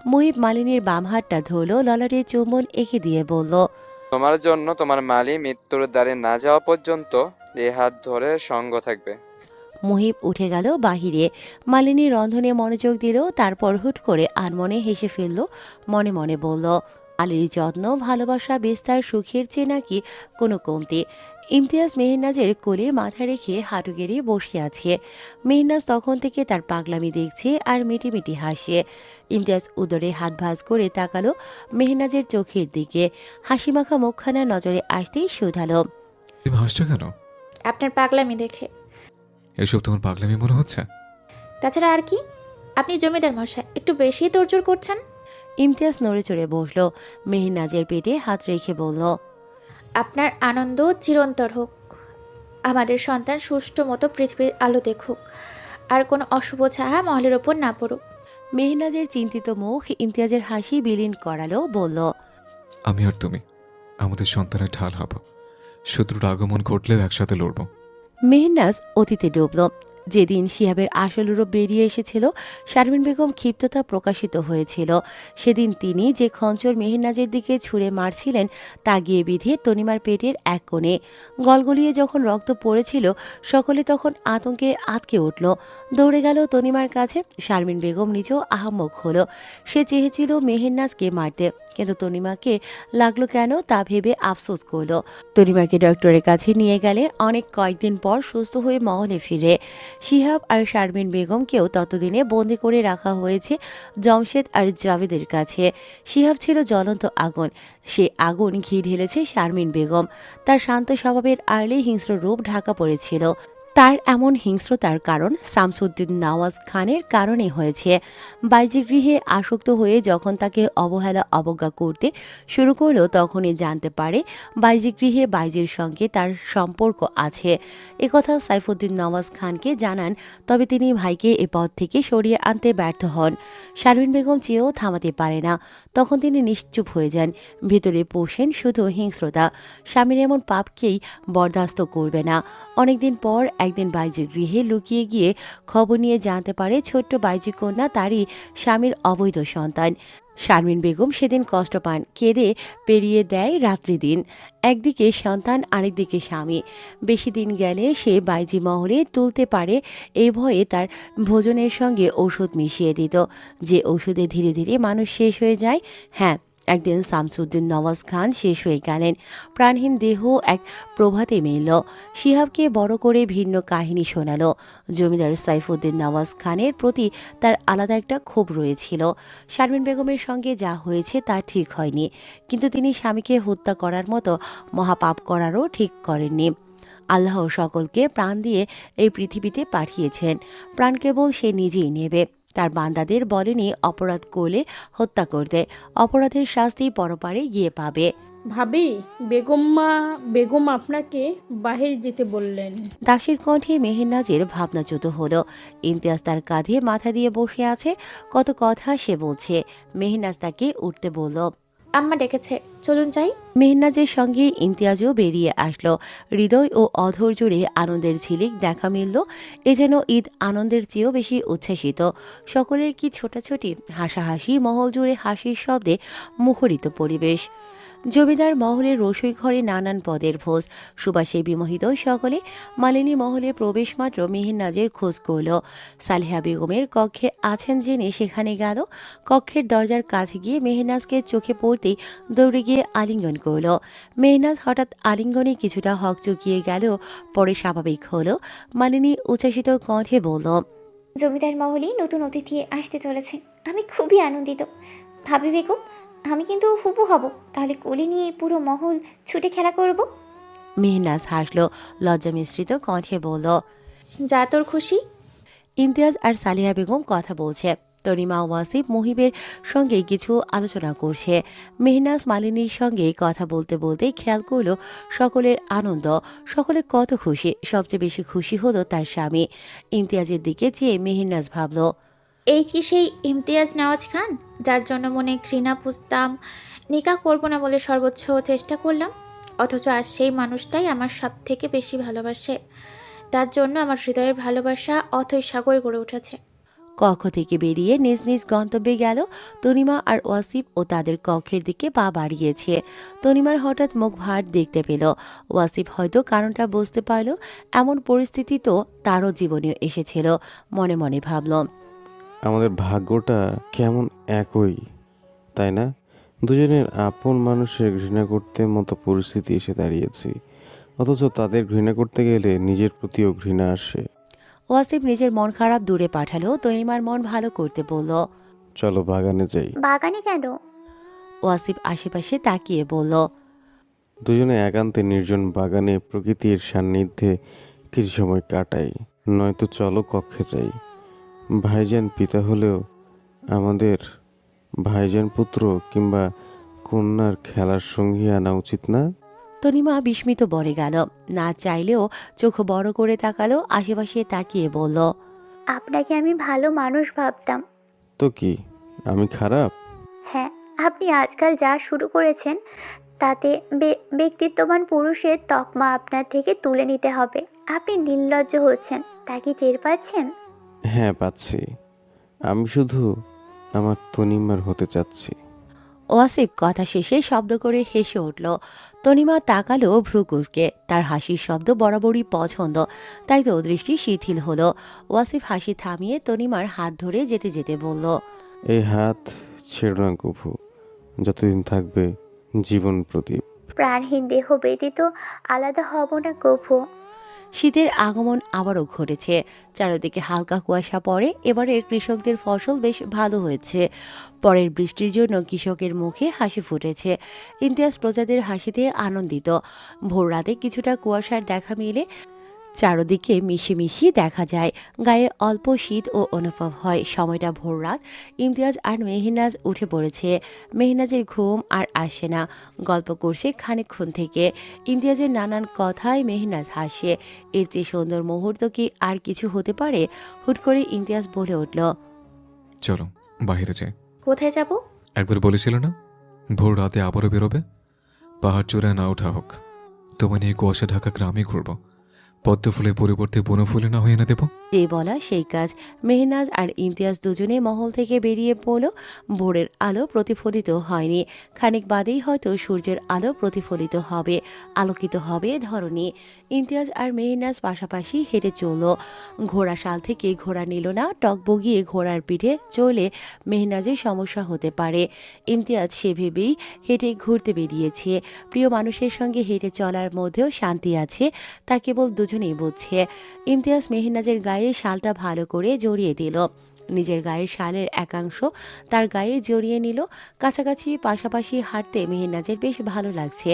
মুহিব মালিনীর বাম হাতটা ধরল, ললাটে চুম্বন এঁকে দিয়ে বলল। তোমার জন্য তোমার মালি মৃত্যুর দ্বারে না যাওয়া পর্যন্ত এ হাত ধরে সঙ্গ থাকবে। মুহিব উঠে গেল বাহিরে। মালিনী রন্ধনে মনোযোগ দিল। তারপর হুট করে আনমনে হেসে ফেলল। মনে মনে বলল, আলীর যত্ন, ভালোবাসা, বিস্তার সুখের চেয়ে নাকি কোনো কমতি। ইমতিয়াজ মেহনাজের কোলে মাথা রেখে হাঁটু গেড়ে বসে আছে। মেহনাজ তখন থেকে তার পাগলামি দেখছে আর মিটিমিটি হাসে। ইমতিয়াজ উদরে হাত ভাঁজ করে তাকালো মেহনাজের চোখের দিকে। হাসিমাখা মুখখানা নজরে আসতেই শোধালো। তুমি হাসছো কেন? আপনার পাগলামি দেখে। এসব তোমার পাগলামি মনে হচ্ছে? তাছাড়া আর কি? আপনি জমিদার মশাই, একটু বেশি তোড়জোড় করছেন। ইমতিয়াজ নড়ে চড়ে বসল। মেহনাজের পেটে হাত রেখে বলল। আপনার আনন্দ চিরন্তর হোক। আমাদের সন্তান সুষ্ঠু মতো পৃথিবীর আলো দেখুক, আর কোনো অশুভ ছায়া মহলের ওপর না পড়ুক। মেহনাজের চিন্তিত মুখ ইমতিয়াজের হাসি বিলীন করালো, বলল। আমি আর তুমি আমাদের সন্তানের ঢাল হব। শত্রুর আগমন ঘটলেও একসাথে লড়ব। মেহনাজ অতীতে ডুবল। যেদিন শিহাবের আসল রূপ বেরিয়ে এসেছিল, শারমিন বেগম ক্ষিপ্ততা প্রকাশিত হয়েছিল। সেদিন তিনি যে খঞ্চর মেহনাজের দিকে ছুঁড়ে মারছিলেন তা গিয়ে বিধে তনিমার পেটের এক কোণে। গলগলিয়ে যখন রক্ত পড়েছিল, সকলে তখন আতঙ্কে আতকে উঠল। দৌড়ে গেল তনিমার কাছে। শারমিন বেগম নিজেও আহাম্মক হলো। সে চেয়েছিল মেহনাজকে মারতে, কিন্তু তনিমাকে লাগলো কেন তা ভেবে আফসোস করল। তনিমাকে ডক্টরের কাছে নিয়ে গেলে অনেক কয়েকদিন পর সুস্থ হয়ে মহলে ফিরে। শিহাব আর শারমিন বেগমকেও ততদিনে বন্দি করে রাখা হয়েছে জমশেদ আর জাভেদের কাছে। শিহাব ছিল জ্বলন্ত আগুন। সে আগুন ঘি ঢেলেছে শারমিন বেগম। তার শান্ত স্বভাবের আড়লে হিংস্র রূপ ঢাকা পড়েছিল। তার এমন হিংস্রতার কারণ শামসুদ্দিন নওয়াজ খানের কারণে হয়েছে। বাইজির গৃহে আসক্ত হয়ে যখন তাকে অবহেলা অবজ্ঞা করতে শুরু করলো, তখনই জানতে পারে বাইজি গৃহে বাইজির সঙ্গে তার সম্পর্ক আছে। একথা সাইফুদ্দিন নওয়াজ খানকে জানান, তবে তিনি ভাইকে এ পথ থেকে সরিয়ে আনতে ব্যর্থ হন। শারমিন বেগম চেয়েও থামাতে পারে না। তখন তিনি নিশ্চুপ হয়ে যান। ভিতরে পোষেন শুধু হিংস্রতা। স্বামীর এমন পাপকেই বরদাস্ত করবে না। অনেকদিন পর একদিন বাইজির গৃহে লুকিয়ে গিয়ে খবর নিয়ে জানতে পারে ছোট্ট বাইজি কন্যা তারই স্বামীর অবৈধ সন্তান। শারমিন বেগম সেদিন কষ্ট পান, কেঁদে পেরিয়ে দেয় রাত্রি দিন। একদিকে সন্তান, আরেকদিকে স্বামী। বেশি দিন গেলে সে বাইজি মহলে তুলতে পারে এই ভয়ে তার ভোজনের সঙ্গে ঔষধ মিশিয়ে দিত, যে ঔষধে ধীরে ধীরে মানুষ শেষ হয়ে যায়। হ্যাঁ, একদিন শামসুদ্দিন নওয়াজ খান শেষ হয়ে গেলেন। প্রাণহীন দেহ এক প্রভাতে মিলল। শিহাবকে বড় করে ভিন্ন কাহিনী শোনালো। জমিদার সাইফুদ্দিন নওয়াজ খানের প্রতি তার আলাদা একটা ক্ষোভ রয়েছিল। শারমিন বেগমের সঙ্গে যা হয়েছে তা ঠিক হয়নি, কিন্তু তিনি স্বামীকে হত্যা করার মতো মহাপাপ করারও ঠিক করেননি। আল্লাহ সকলকে প্রাণ দিয়ে এই পৃথিবীতে পাঠিয়েছেন। প্রাণ কেবল সে নিজেই নেবে। তার বান্দাদের বলেনি অপরাধ করলে হত্যা করতে, অপরাধের শাস্তি পরপারে গিয়ে পাবে। ভাবি, বেগম আপনাকে বাহির যেতে বললেন। দাসীর কণ্ঠে মেহেরনাজের ভাবনাচ্যুত হলো। ইমতিয়াজ তার কাঁধে মাথা দিয়ে বসে আছে। কত কথা সে বলছে। মেহেরনাজ তাকে উঠতে বলল। আম্মা ডেকেছে, চলুন যাই। মেহেরনাজের সঙ্গে ইমতিয়াজও বেরিয়ে আসলো। হৃদয় ও অধর জুড়ে আনন্দের ঝিলিক দেখা মিলল। এ যেন ঈদ আনন্দের চেয়েও বেশি উচ্ছ্বাসিত। সকলের কি ছোটাছুটি, হাসাহাসি, মহল জুড়ে হাসির শব্দে মুখরিত পরিবেশ। জমিদার মহলের রসোই ঘরে নানান পদের ভোজ। সুবাসে বিমোহিত সকলে। মালিনী মহলে প্রবেশ মাত্র মেহেরনাজের খোঁজ করল। সালেহা বেগমের কক্ষে আছেন জেনে সেখানে গেল। কক্ষের দরজার কাছে গিয়ে মেহেরনাজকে চোখে পড়তেই দৌড়ে গিয়ে আলিঙ্গন করল। মেহেরনাজ হঠাৎ আলিঙ্গনে কিছুটা হকচকিয়ে গেল, পরে স্বাভাবিক হলো। মালিনী উচ্ছ্বাসিত কণ্ঠে বলল, জমিদার মহলে নতুন অতিথি আসতে চলেছে, আমি খুবই আনন্দিত। ভাবি বেগম, আমি কিন্তু হুবু হব, তাহলে কোলে নিয়ে পুরো মহল ছুটে খেলা করব। মেহেরনাজ হাসল, লজ্জা মিশ্রিত কণ্ঠে বলল, যা তোর খুশি। ইমতিয়াজ আর সালেহা বেগম কথা বলছে। তনিমা ওয়াসিফ মুহিবের সঙ্গে কিছু আলোচনা করছে। মেহনাজ মালিনীর সঙ্গে কথা বলতে বলতে খেয়াল করল সকলের আনন্দ। সকলে কত খুশি। সবচেয়ে বেশি খুশি হলো তার স্বামী। ইমতিয়াজের দিকে চেয়ে মেহনাজ ভাবল, এই কি সেই ইমতিয়াজ নওয়াজ খান যার জন্য মনে ঘৃণা পুষতাম, নিকাহ করবো না বলে সর্বোচ্চ চেষ্টা করলাম, অথচ আজ সেই মানুষটাই আমার সব থেকে বেশি ভালোবাসে। তার জন্য আমার হৃদয়ের ভালোবাসা অথৈ সাগর গড়ে উঠেছে। কক্ষ থেকে বেরিয়ে নিজ নিজ গন্তব্যে গেল। তনিমা আর ওয়াসিফ ও তাদের কক্ষের দিকে পা বাড়িয়েছে। তনিমার হঠাৎ মুখ ভার দেখতে পেল। ওয়াসিফ হয়তো কারণটা বুঝতে পারল। এমন পরিস্থিতি তো তারও জীবনেও এসেছিল। মনে মনে ভাবল, আমাদের ভাগ্যটা কেমন একই, তাই না? দুজনের আপন মানুষের ঘৃণা করতে মতো পরিস্থিতি এসে দাঁড়িয়েছি, অথচ তাদের ঘৃণা করতে গেলে নিজের প্রতিও ঘৃণা আসে। ওয়াসিফ নিজের মন খারাপ দূরে পাঠালো। তনিমার মন ভালো করতে বলল, চলো বাগানে যাই। বাগানে কেন? ওয়াসিফ আশেপাশে তাকিয়ে বলল, দুজনে একান্তে নির্জন বাগানে প্রকৃতির সান্নিধ্যে কিছু সময় কাটাই। নয়তো চলো কক্ষে যাই। ভাইজান পিতা হলেও আমাদের ভাইজান পুত্র কিংবা কন্যার খেলার সঙ্গী আনা উচিত না? তনিমা বিস্মিত বলে গেল। না চাইলেও চোখ বড় করে তাকালো। আশেপাশে তাকিয়ে বলল, আপনাকে আমি ভালো মানুষ ভাবতাম। তো কি আমি খারাপ? হ্যাঁ, আপনি আজকাল যা শুরু করেছেন তাতে ব্যক্তিত্ববান পুরুষের তকমা আপনার থেকে তুলে নিতে হবে। আপনি নির্লজ্জ হচ্ছেন, তা কি টের পাচ্ছেন? হ্যাঁ পাচ্ছি, আমি শুধু আমার তনিমার হতে চাচ্ছি। ওয়াসিফ কথা শেষে শব্দ করে হেসে উঠল। তনিমা তাকালো ভ্রু কুঁচকে। তার হাসির শব্দ বরাবরই পছন্দ, তাই তো দৃষ্টি শিথিল হলো। ওয়াসিফ হাসি থামিয়ে তনিমার হাত ধরে যেতে যেতে বলল, এই হাত ছেড়ো না কভু, যতদিন থাকবে জীবন প্রদীপ। প্রাণহীন দেহ ব্যতীত আলাদা হব না কভু। শীতের আগমন আবারও ঘটেছে। চারিদিকে হালকা কুয়াশা পড়ে। এবারের কৃষকদের ফসল বেশ ভালো হয়েছে। পরের বৃষ্টির জন্য কৃষকের মুখে হাসি ফুটেছে। ইমতিয়াজ প্রজাদের হাসিতে আনন্দিত। ভোর রাতে কিছুটা কুয়াশার দেখা মিলে চারদিকে মিশিয়ে দেখা যায়। গায়ে অল্প শীত ও অনুভব হয়। সময়টা ভোর রাত। ইমতিয়াজ আর মেহনাজ উঠে পড়েছে। মেহনাজের ঘুম আর আসে না। গল্প করছে খানিকক্ষণ থেকে। ইমতিয়াজের নানান কথায় মেহনাজ হাসে। এর চেয়ে সুন্দর মুহূর্ত কি আর কিছু হতে পারে? হুট করে ইমতিয়াজ বলে উঠল, চলো বাইরে যাই। কোথায় যাব? একবার বলেছিল না ভোর রাতে আবারও বেরোবে? পাহাড় চূড়ায় না ওঠা হোক, তোমার নিয়ে কুয়াশা ঢাকা গ্রামে ঘুরবো। পদ্ম ফুলের পরিবর্তে বন ফুলে না হয়ে এনে দেবো। যে বলা সেই কাজ। মেহনাজ আর ইমতিয়াজ দুজনে মহল থেকে বেরিয়ে পড়ল। ভোরের আলো প্রতিফলিত হয়নি। খানিক বাদেই হয়তো সূর্যের আলো প্রতিফলিত হবে, আলোকিত হবে ধরনী। ইমতিয়াজ আর মেহনাজ পাশাপাশি হেঁটে চলল। ঘোড়া শাল থেকে ঘোড়া নিল না। টক বগিয়ে ঘোড়ার পিঠে চলে মেহনাজের সমস্যা হতে পারে। ইমতিয়াজ সে ভেবেই হেঁটে ঘুরতে বেরিয়েছে। প্রিয় মানুষের সঙ্গে হেঁটে চলার মধ্যেও শান্তি আছে, তা কেবল দুজনেই বুঝছে। ইমতিয়াজ মেহনাজের গায়ে শালটা ভালো করে জড়িয়ে দিল। নিজের গায়ের শালের একাংশ তার গায়ে জড়িয়ে নিল। কাছাকাছি পাশাপাশি হাঁটতে মেহনাজের বেশ ভালো লাগছে।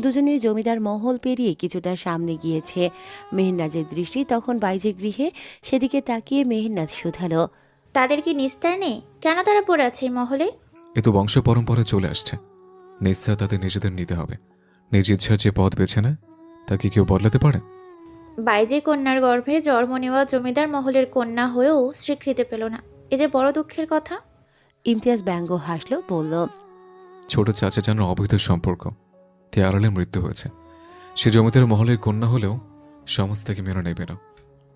দুজনে জমিদার মহল পেরিয়ে কিছুটা সামনে গিয়েছে। মেহনাজের দৃষ্টি তখন বাইজে গৃহে। সেদিকে তাকিয়ে মেহনাজ শুধালো, তাদের কি নিস্তার নেই? কেন তারা পড়ে আছে এই মহলে? এ তো বংশ পরম্পরা চলে আসছে। নিশ্চয় তাদের নিজেদের নিতে হবে। নিজ ইচ্ছার যে পথ বেছে নেয় তা কি কেউ বদলাতে পারে? বাইজে কন্যার গর্ভে জন্ম নেওয়া জমিদার মহলের কন্যা হয়েও স্বীকৃতি পেল না, এ যে বড় দুঃখের কথা। ইমতিয়াজ ব্যঙ্গ হাসলো, বলল, ছোট চাচা যেন অবৈধ সম্পর্ক, তে আড়ালে মৃত্যু হয়েছে। সে জমিদার মহলের কন্যা হলেও সমাজ থেকে মেনে নেবে না।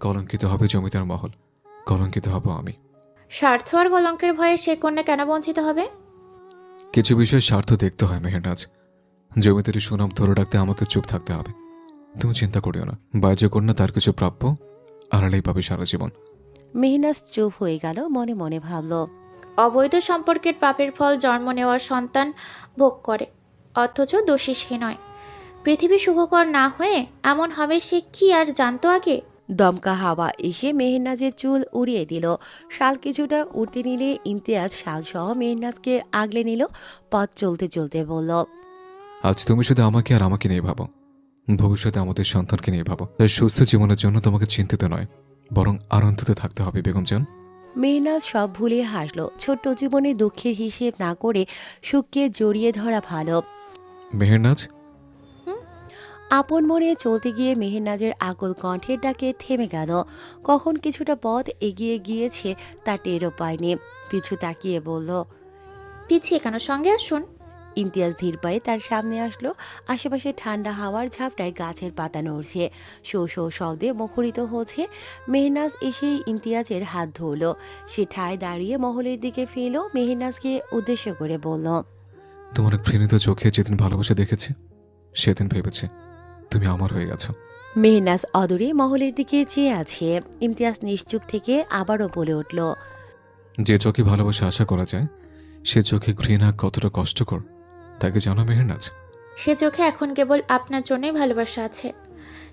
কলঙ্কিত হবে জমিদার মহল, কলঙ্কিত হব আমি। স্বার্থ আর কলঙ্কের ভয়ে সে কন্যা কেন বঞ্চিত হবে? কিছু বিষয়ে স্বার্থ দেখতে হয় মেহনাজ। জমিদারি সুনাম ধরে রাখতে আমাকে চুপ থাকতে হবে। তুমি চিন্তা করিও না, বাইজে কন্যা তার কিছু প্রাপ্য আড়ালেই পাবে সারা জীবন। মেহনাজ চুপ হয়ে গেল। মনে মনে ভাবল, অবৈধ সম্পর্কের পাপের ফল জন্ম নেওয়া সন্তান ভোগ করে, অথচ দোষী সে নয়। পৃথিবী সুখকর না হয়ে এমন হবে সে কি আর জানতো আগে? দমকা হাওয়া এসে মেহনাজের চুল উড়িয়ে দিল। শাল কিছুটা উড়তে নিলে ইমতিয়াজ শাল সহ মেহনাজকে আগলে নিল। পথ চলতে চলতে বলল, আজ তুমি শুধু আমাকে আর আমাকে নিয়ে ভাবো, ভবিষ্যতে আমাদের সন্তানকে নিয়ে ভাবো। তাই সুস্থ জীবনের জন্য তোমাকে চিন্তিত নয়, বরং আনন্দিত থাকতে হবে বেগম জান। মেহনাজ সব ভুলে হাসলো। ছোট্ট জীবনে দুঃখের হিসেব না করে সুখকে জড়িয়ে ধরা ভালো। মেহেরনাজ, আপন মনে চলতে গিয়ে মেহনাজের আকুল কণ্ঠের ডাকে থেমে গেল। কখন কিছুটা পথ এগিয়ে গিয়েছে তা টেরও পায়নি। পিছু তাকিয়ে বলল, পিছিয়ে কেন, সঙ্গে আসুন। ইমতিয়াজ ধীর পায়ে তার সামনে আসলো। আশেপাশে ঠান্ডা হাওয়ার ঝাপটায় গাছের পাতা নড়ছে, শো শো শব্দে মুখরিত হচ্ছে। মেহনাজ এসেই ইমতিয়াজের হাত ধরল। সে ঠায় দাঁড়িয়ে মহলের দিকে ফিরল। মেহনাজকে উদ্দেশ্য করে বলল, তোমার ঘৃণিত চোখে যেদিন ভালোবাসা দেখেছি সেদিন ভেবেছি তুমি আমার হয়ে গেছো। মেহনাজ অদূরে মহলের দিকে চেয়ে আছে। ইমতিয়াজ নিশ্চুপ থেকে আবারও বলে উঠল, যে চোখে ভালোবাসা আশা করা যায় সে চোখে ঘৃণা কতটা কষ্টকর তাকে জানো মেহেরনাজ? সে চোখে এখন কেবল আপনার জন্যই ভালোবাসা আছে।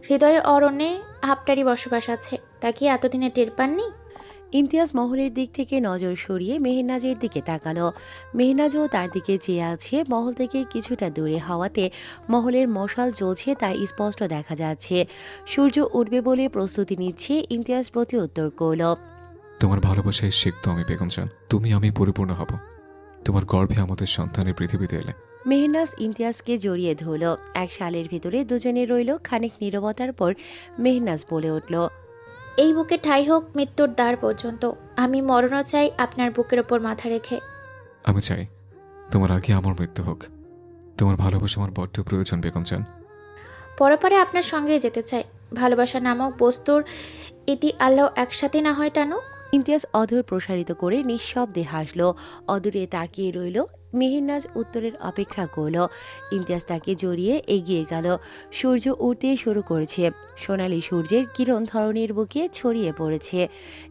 হৃদয়ে অরণ্যে আপনারই বসবাস আছে, তা কি এতদিনে টের পাননি? ইমতিয়াজ মহলের দিক থেকে নজর সরিয়ে মেহনাজের দিকে তাকালো। মেহনাজও তার দিকে চেয়ে আছে। মহল থেকে কিছুটা দূরে হওয়াতে মহলের মশাল জ্বলছে, তাই স্পষ্ট দেখা যাচ্ছে। সূর্য উঠবে বলে প্রস্তুতি নিচ্ছে। ইমতিয়াজ প্রতি উত্তর করল, তোমার ভালোবাসায় শিখত আমি বেগম জান। তুমি আমি পরিপূর্ণ হব তোমার গর্ভে আমাদের সন্তানের পৃথিবীতে এলে। মেহনাজ ইমতিয়াজকে জড়িয়ে ধরল। এক শালের ভিতরে দুজনে রইল। খানিক নীরবতার পর মেহনাজ বলে উঠল, এই বুকে ঠাঁই হোক মৃত্যুর দ্বার পর্যন্ত। আমি মরণও চাই আপনার বুকের ওপর মাথা রেখে। আমি চাই তোমার আগে আমার মৃত্যু হোক, তোমার ভালোবাসা আমার বড্ড প্রয়োজন বেগম জান। পরে পরে আপনার সঙ্গেই যেতে চাই। ভালোবাসা নামক বস্তুর ইতি আল্লাহ একসাথে না হয় টানো। ইমতিয়াজ অধর প্রসারিত করে নিঃশব্দে হাসল। অদূরে তাকিয়ে রইল। মেহেরনাজ উত্তরের অপেক্ষা করল। ইমতিয়াজ তাকে জড়িয়ে এগিয়ে গেল। সূর্য উঠতে শুরু করেছে। সোনালি সূর্যের কিরণ ধরণীর বুকে ছড়িয়ে পড়েছে।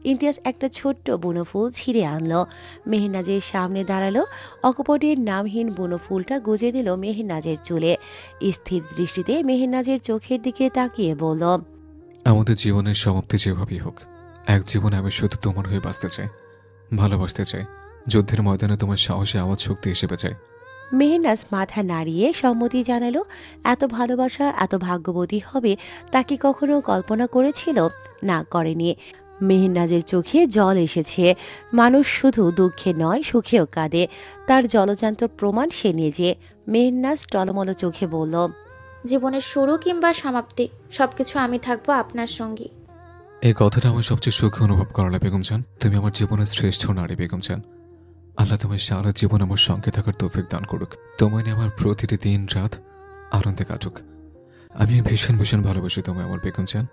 ইমতিয়াজ একটা ছোট্ট বুনো ফুল ছিঁড়ে আনলো। মেহেরনাজের সামনে দাঁড়ালো। অকপটের নামহীন বুনো ফুলটা গুজে দিল মেহেরনাজের চুলে। স্থির দৃষ্টিতে মেহেরনাজের চোখের দিকে তাকিয়ে বলল, আমাদের জীবনের সমাপ্তি যেভাবেই হোক, এক জীবনে আমি শুধু তোমার হয়ে বাঁচতে চাই, ভালোবাসতে চাই, যুদ্ধের ময়দানে তোমার সাহসী আওয়াজ শক্তি হিসেবে চাই। মেহেরনাজ মাথা নাড়িয়ে সম্মতি জানালো। এত ভালোবাসা, এত ভাগ্যবতী হবে তাকে কখনো কল্পনা করেছিল? না, করেনি। মেহেরনাজের চোখে জল এসেছে। মানুষ শুধু দুঃখে নয়, সুখেও কাঁদে। তার জলজান্ত প্রমাণ সে নিজে। মেহেরনাজ টলমল চোখে বলল, জীবনের শুরু কিংবা সমাপ্তি সবকিছু আমি থাকবো আপনার সঙ্গী। এই কথাটা আমার সবচেয়ে সুখী অনুভব করালে বেগম জান। তুমি আমার জীবনের শ্রেষ্ঠ নারী বেগম জান। আল্লাহ তোমার সারা জীবন আমার সঙ্গে থাকার তৌফিক দান করুক। তোমায় নিয়ে আমার প্রতিটি দিন রাত আনন্দে কাটুক। আমি ভীষণ ভীষণ ভালোবাসি তোমায় আমার বেগম জান।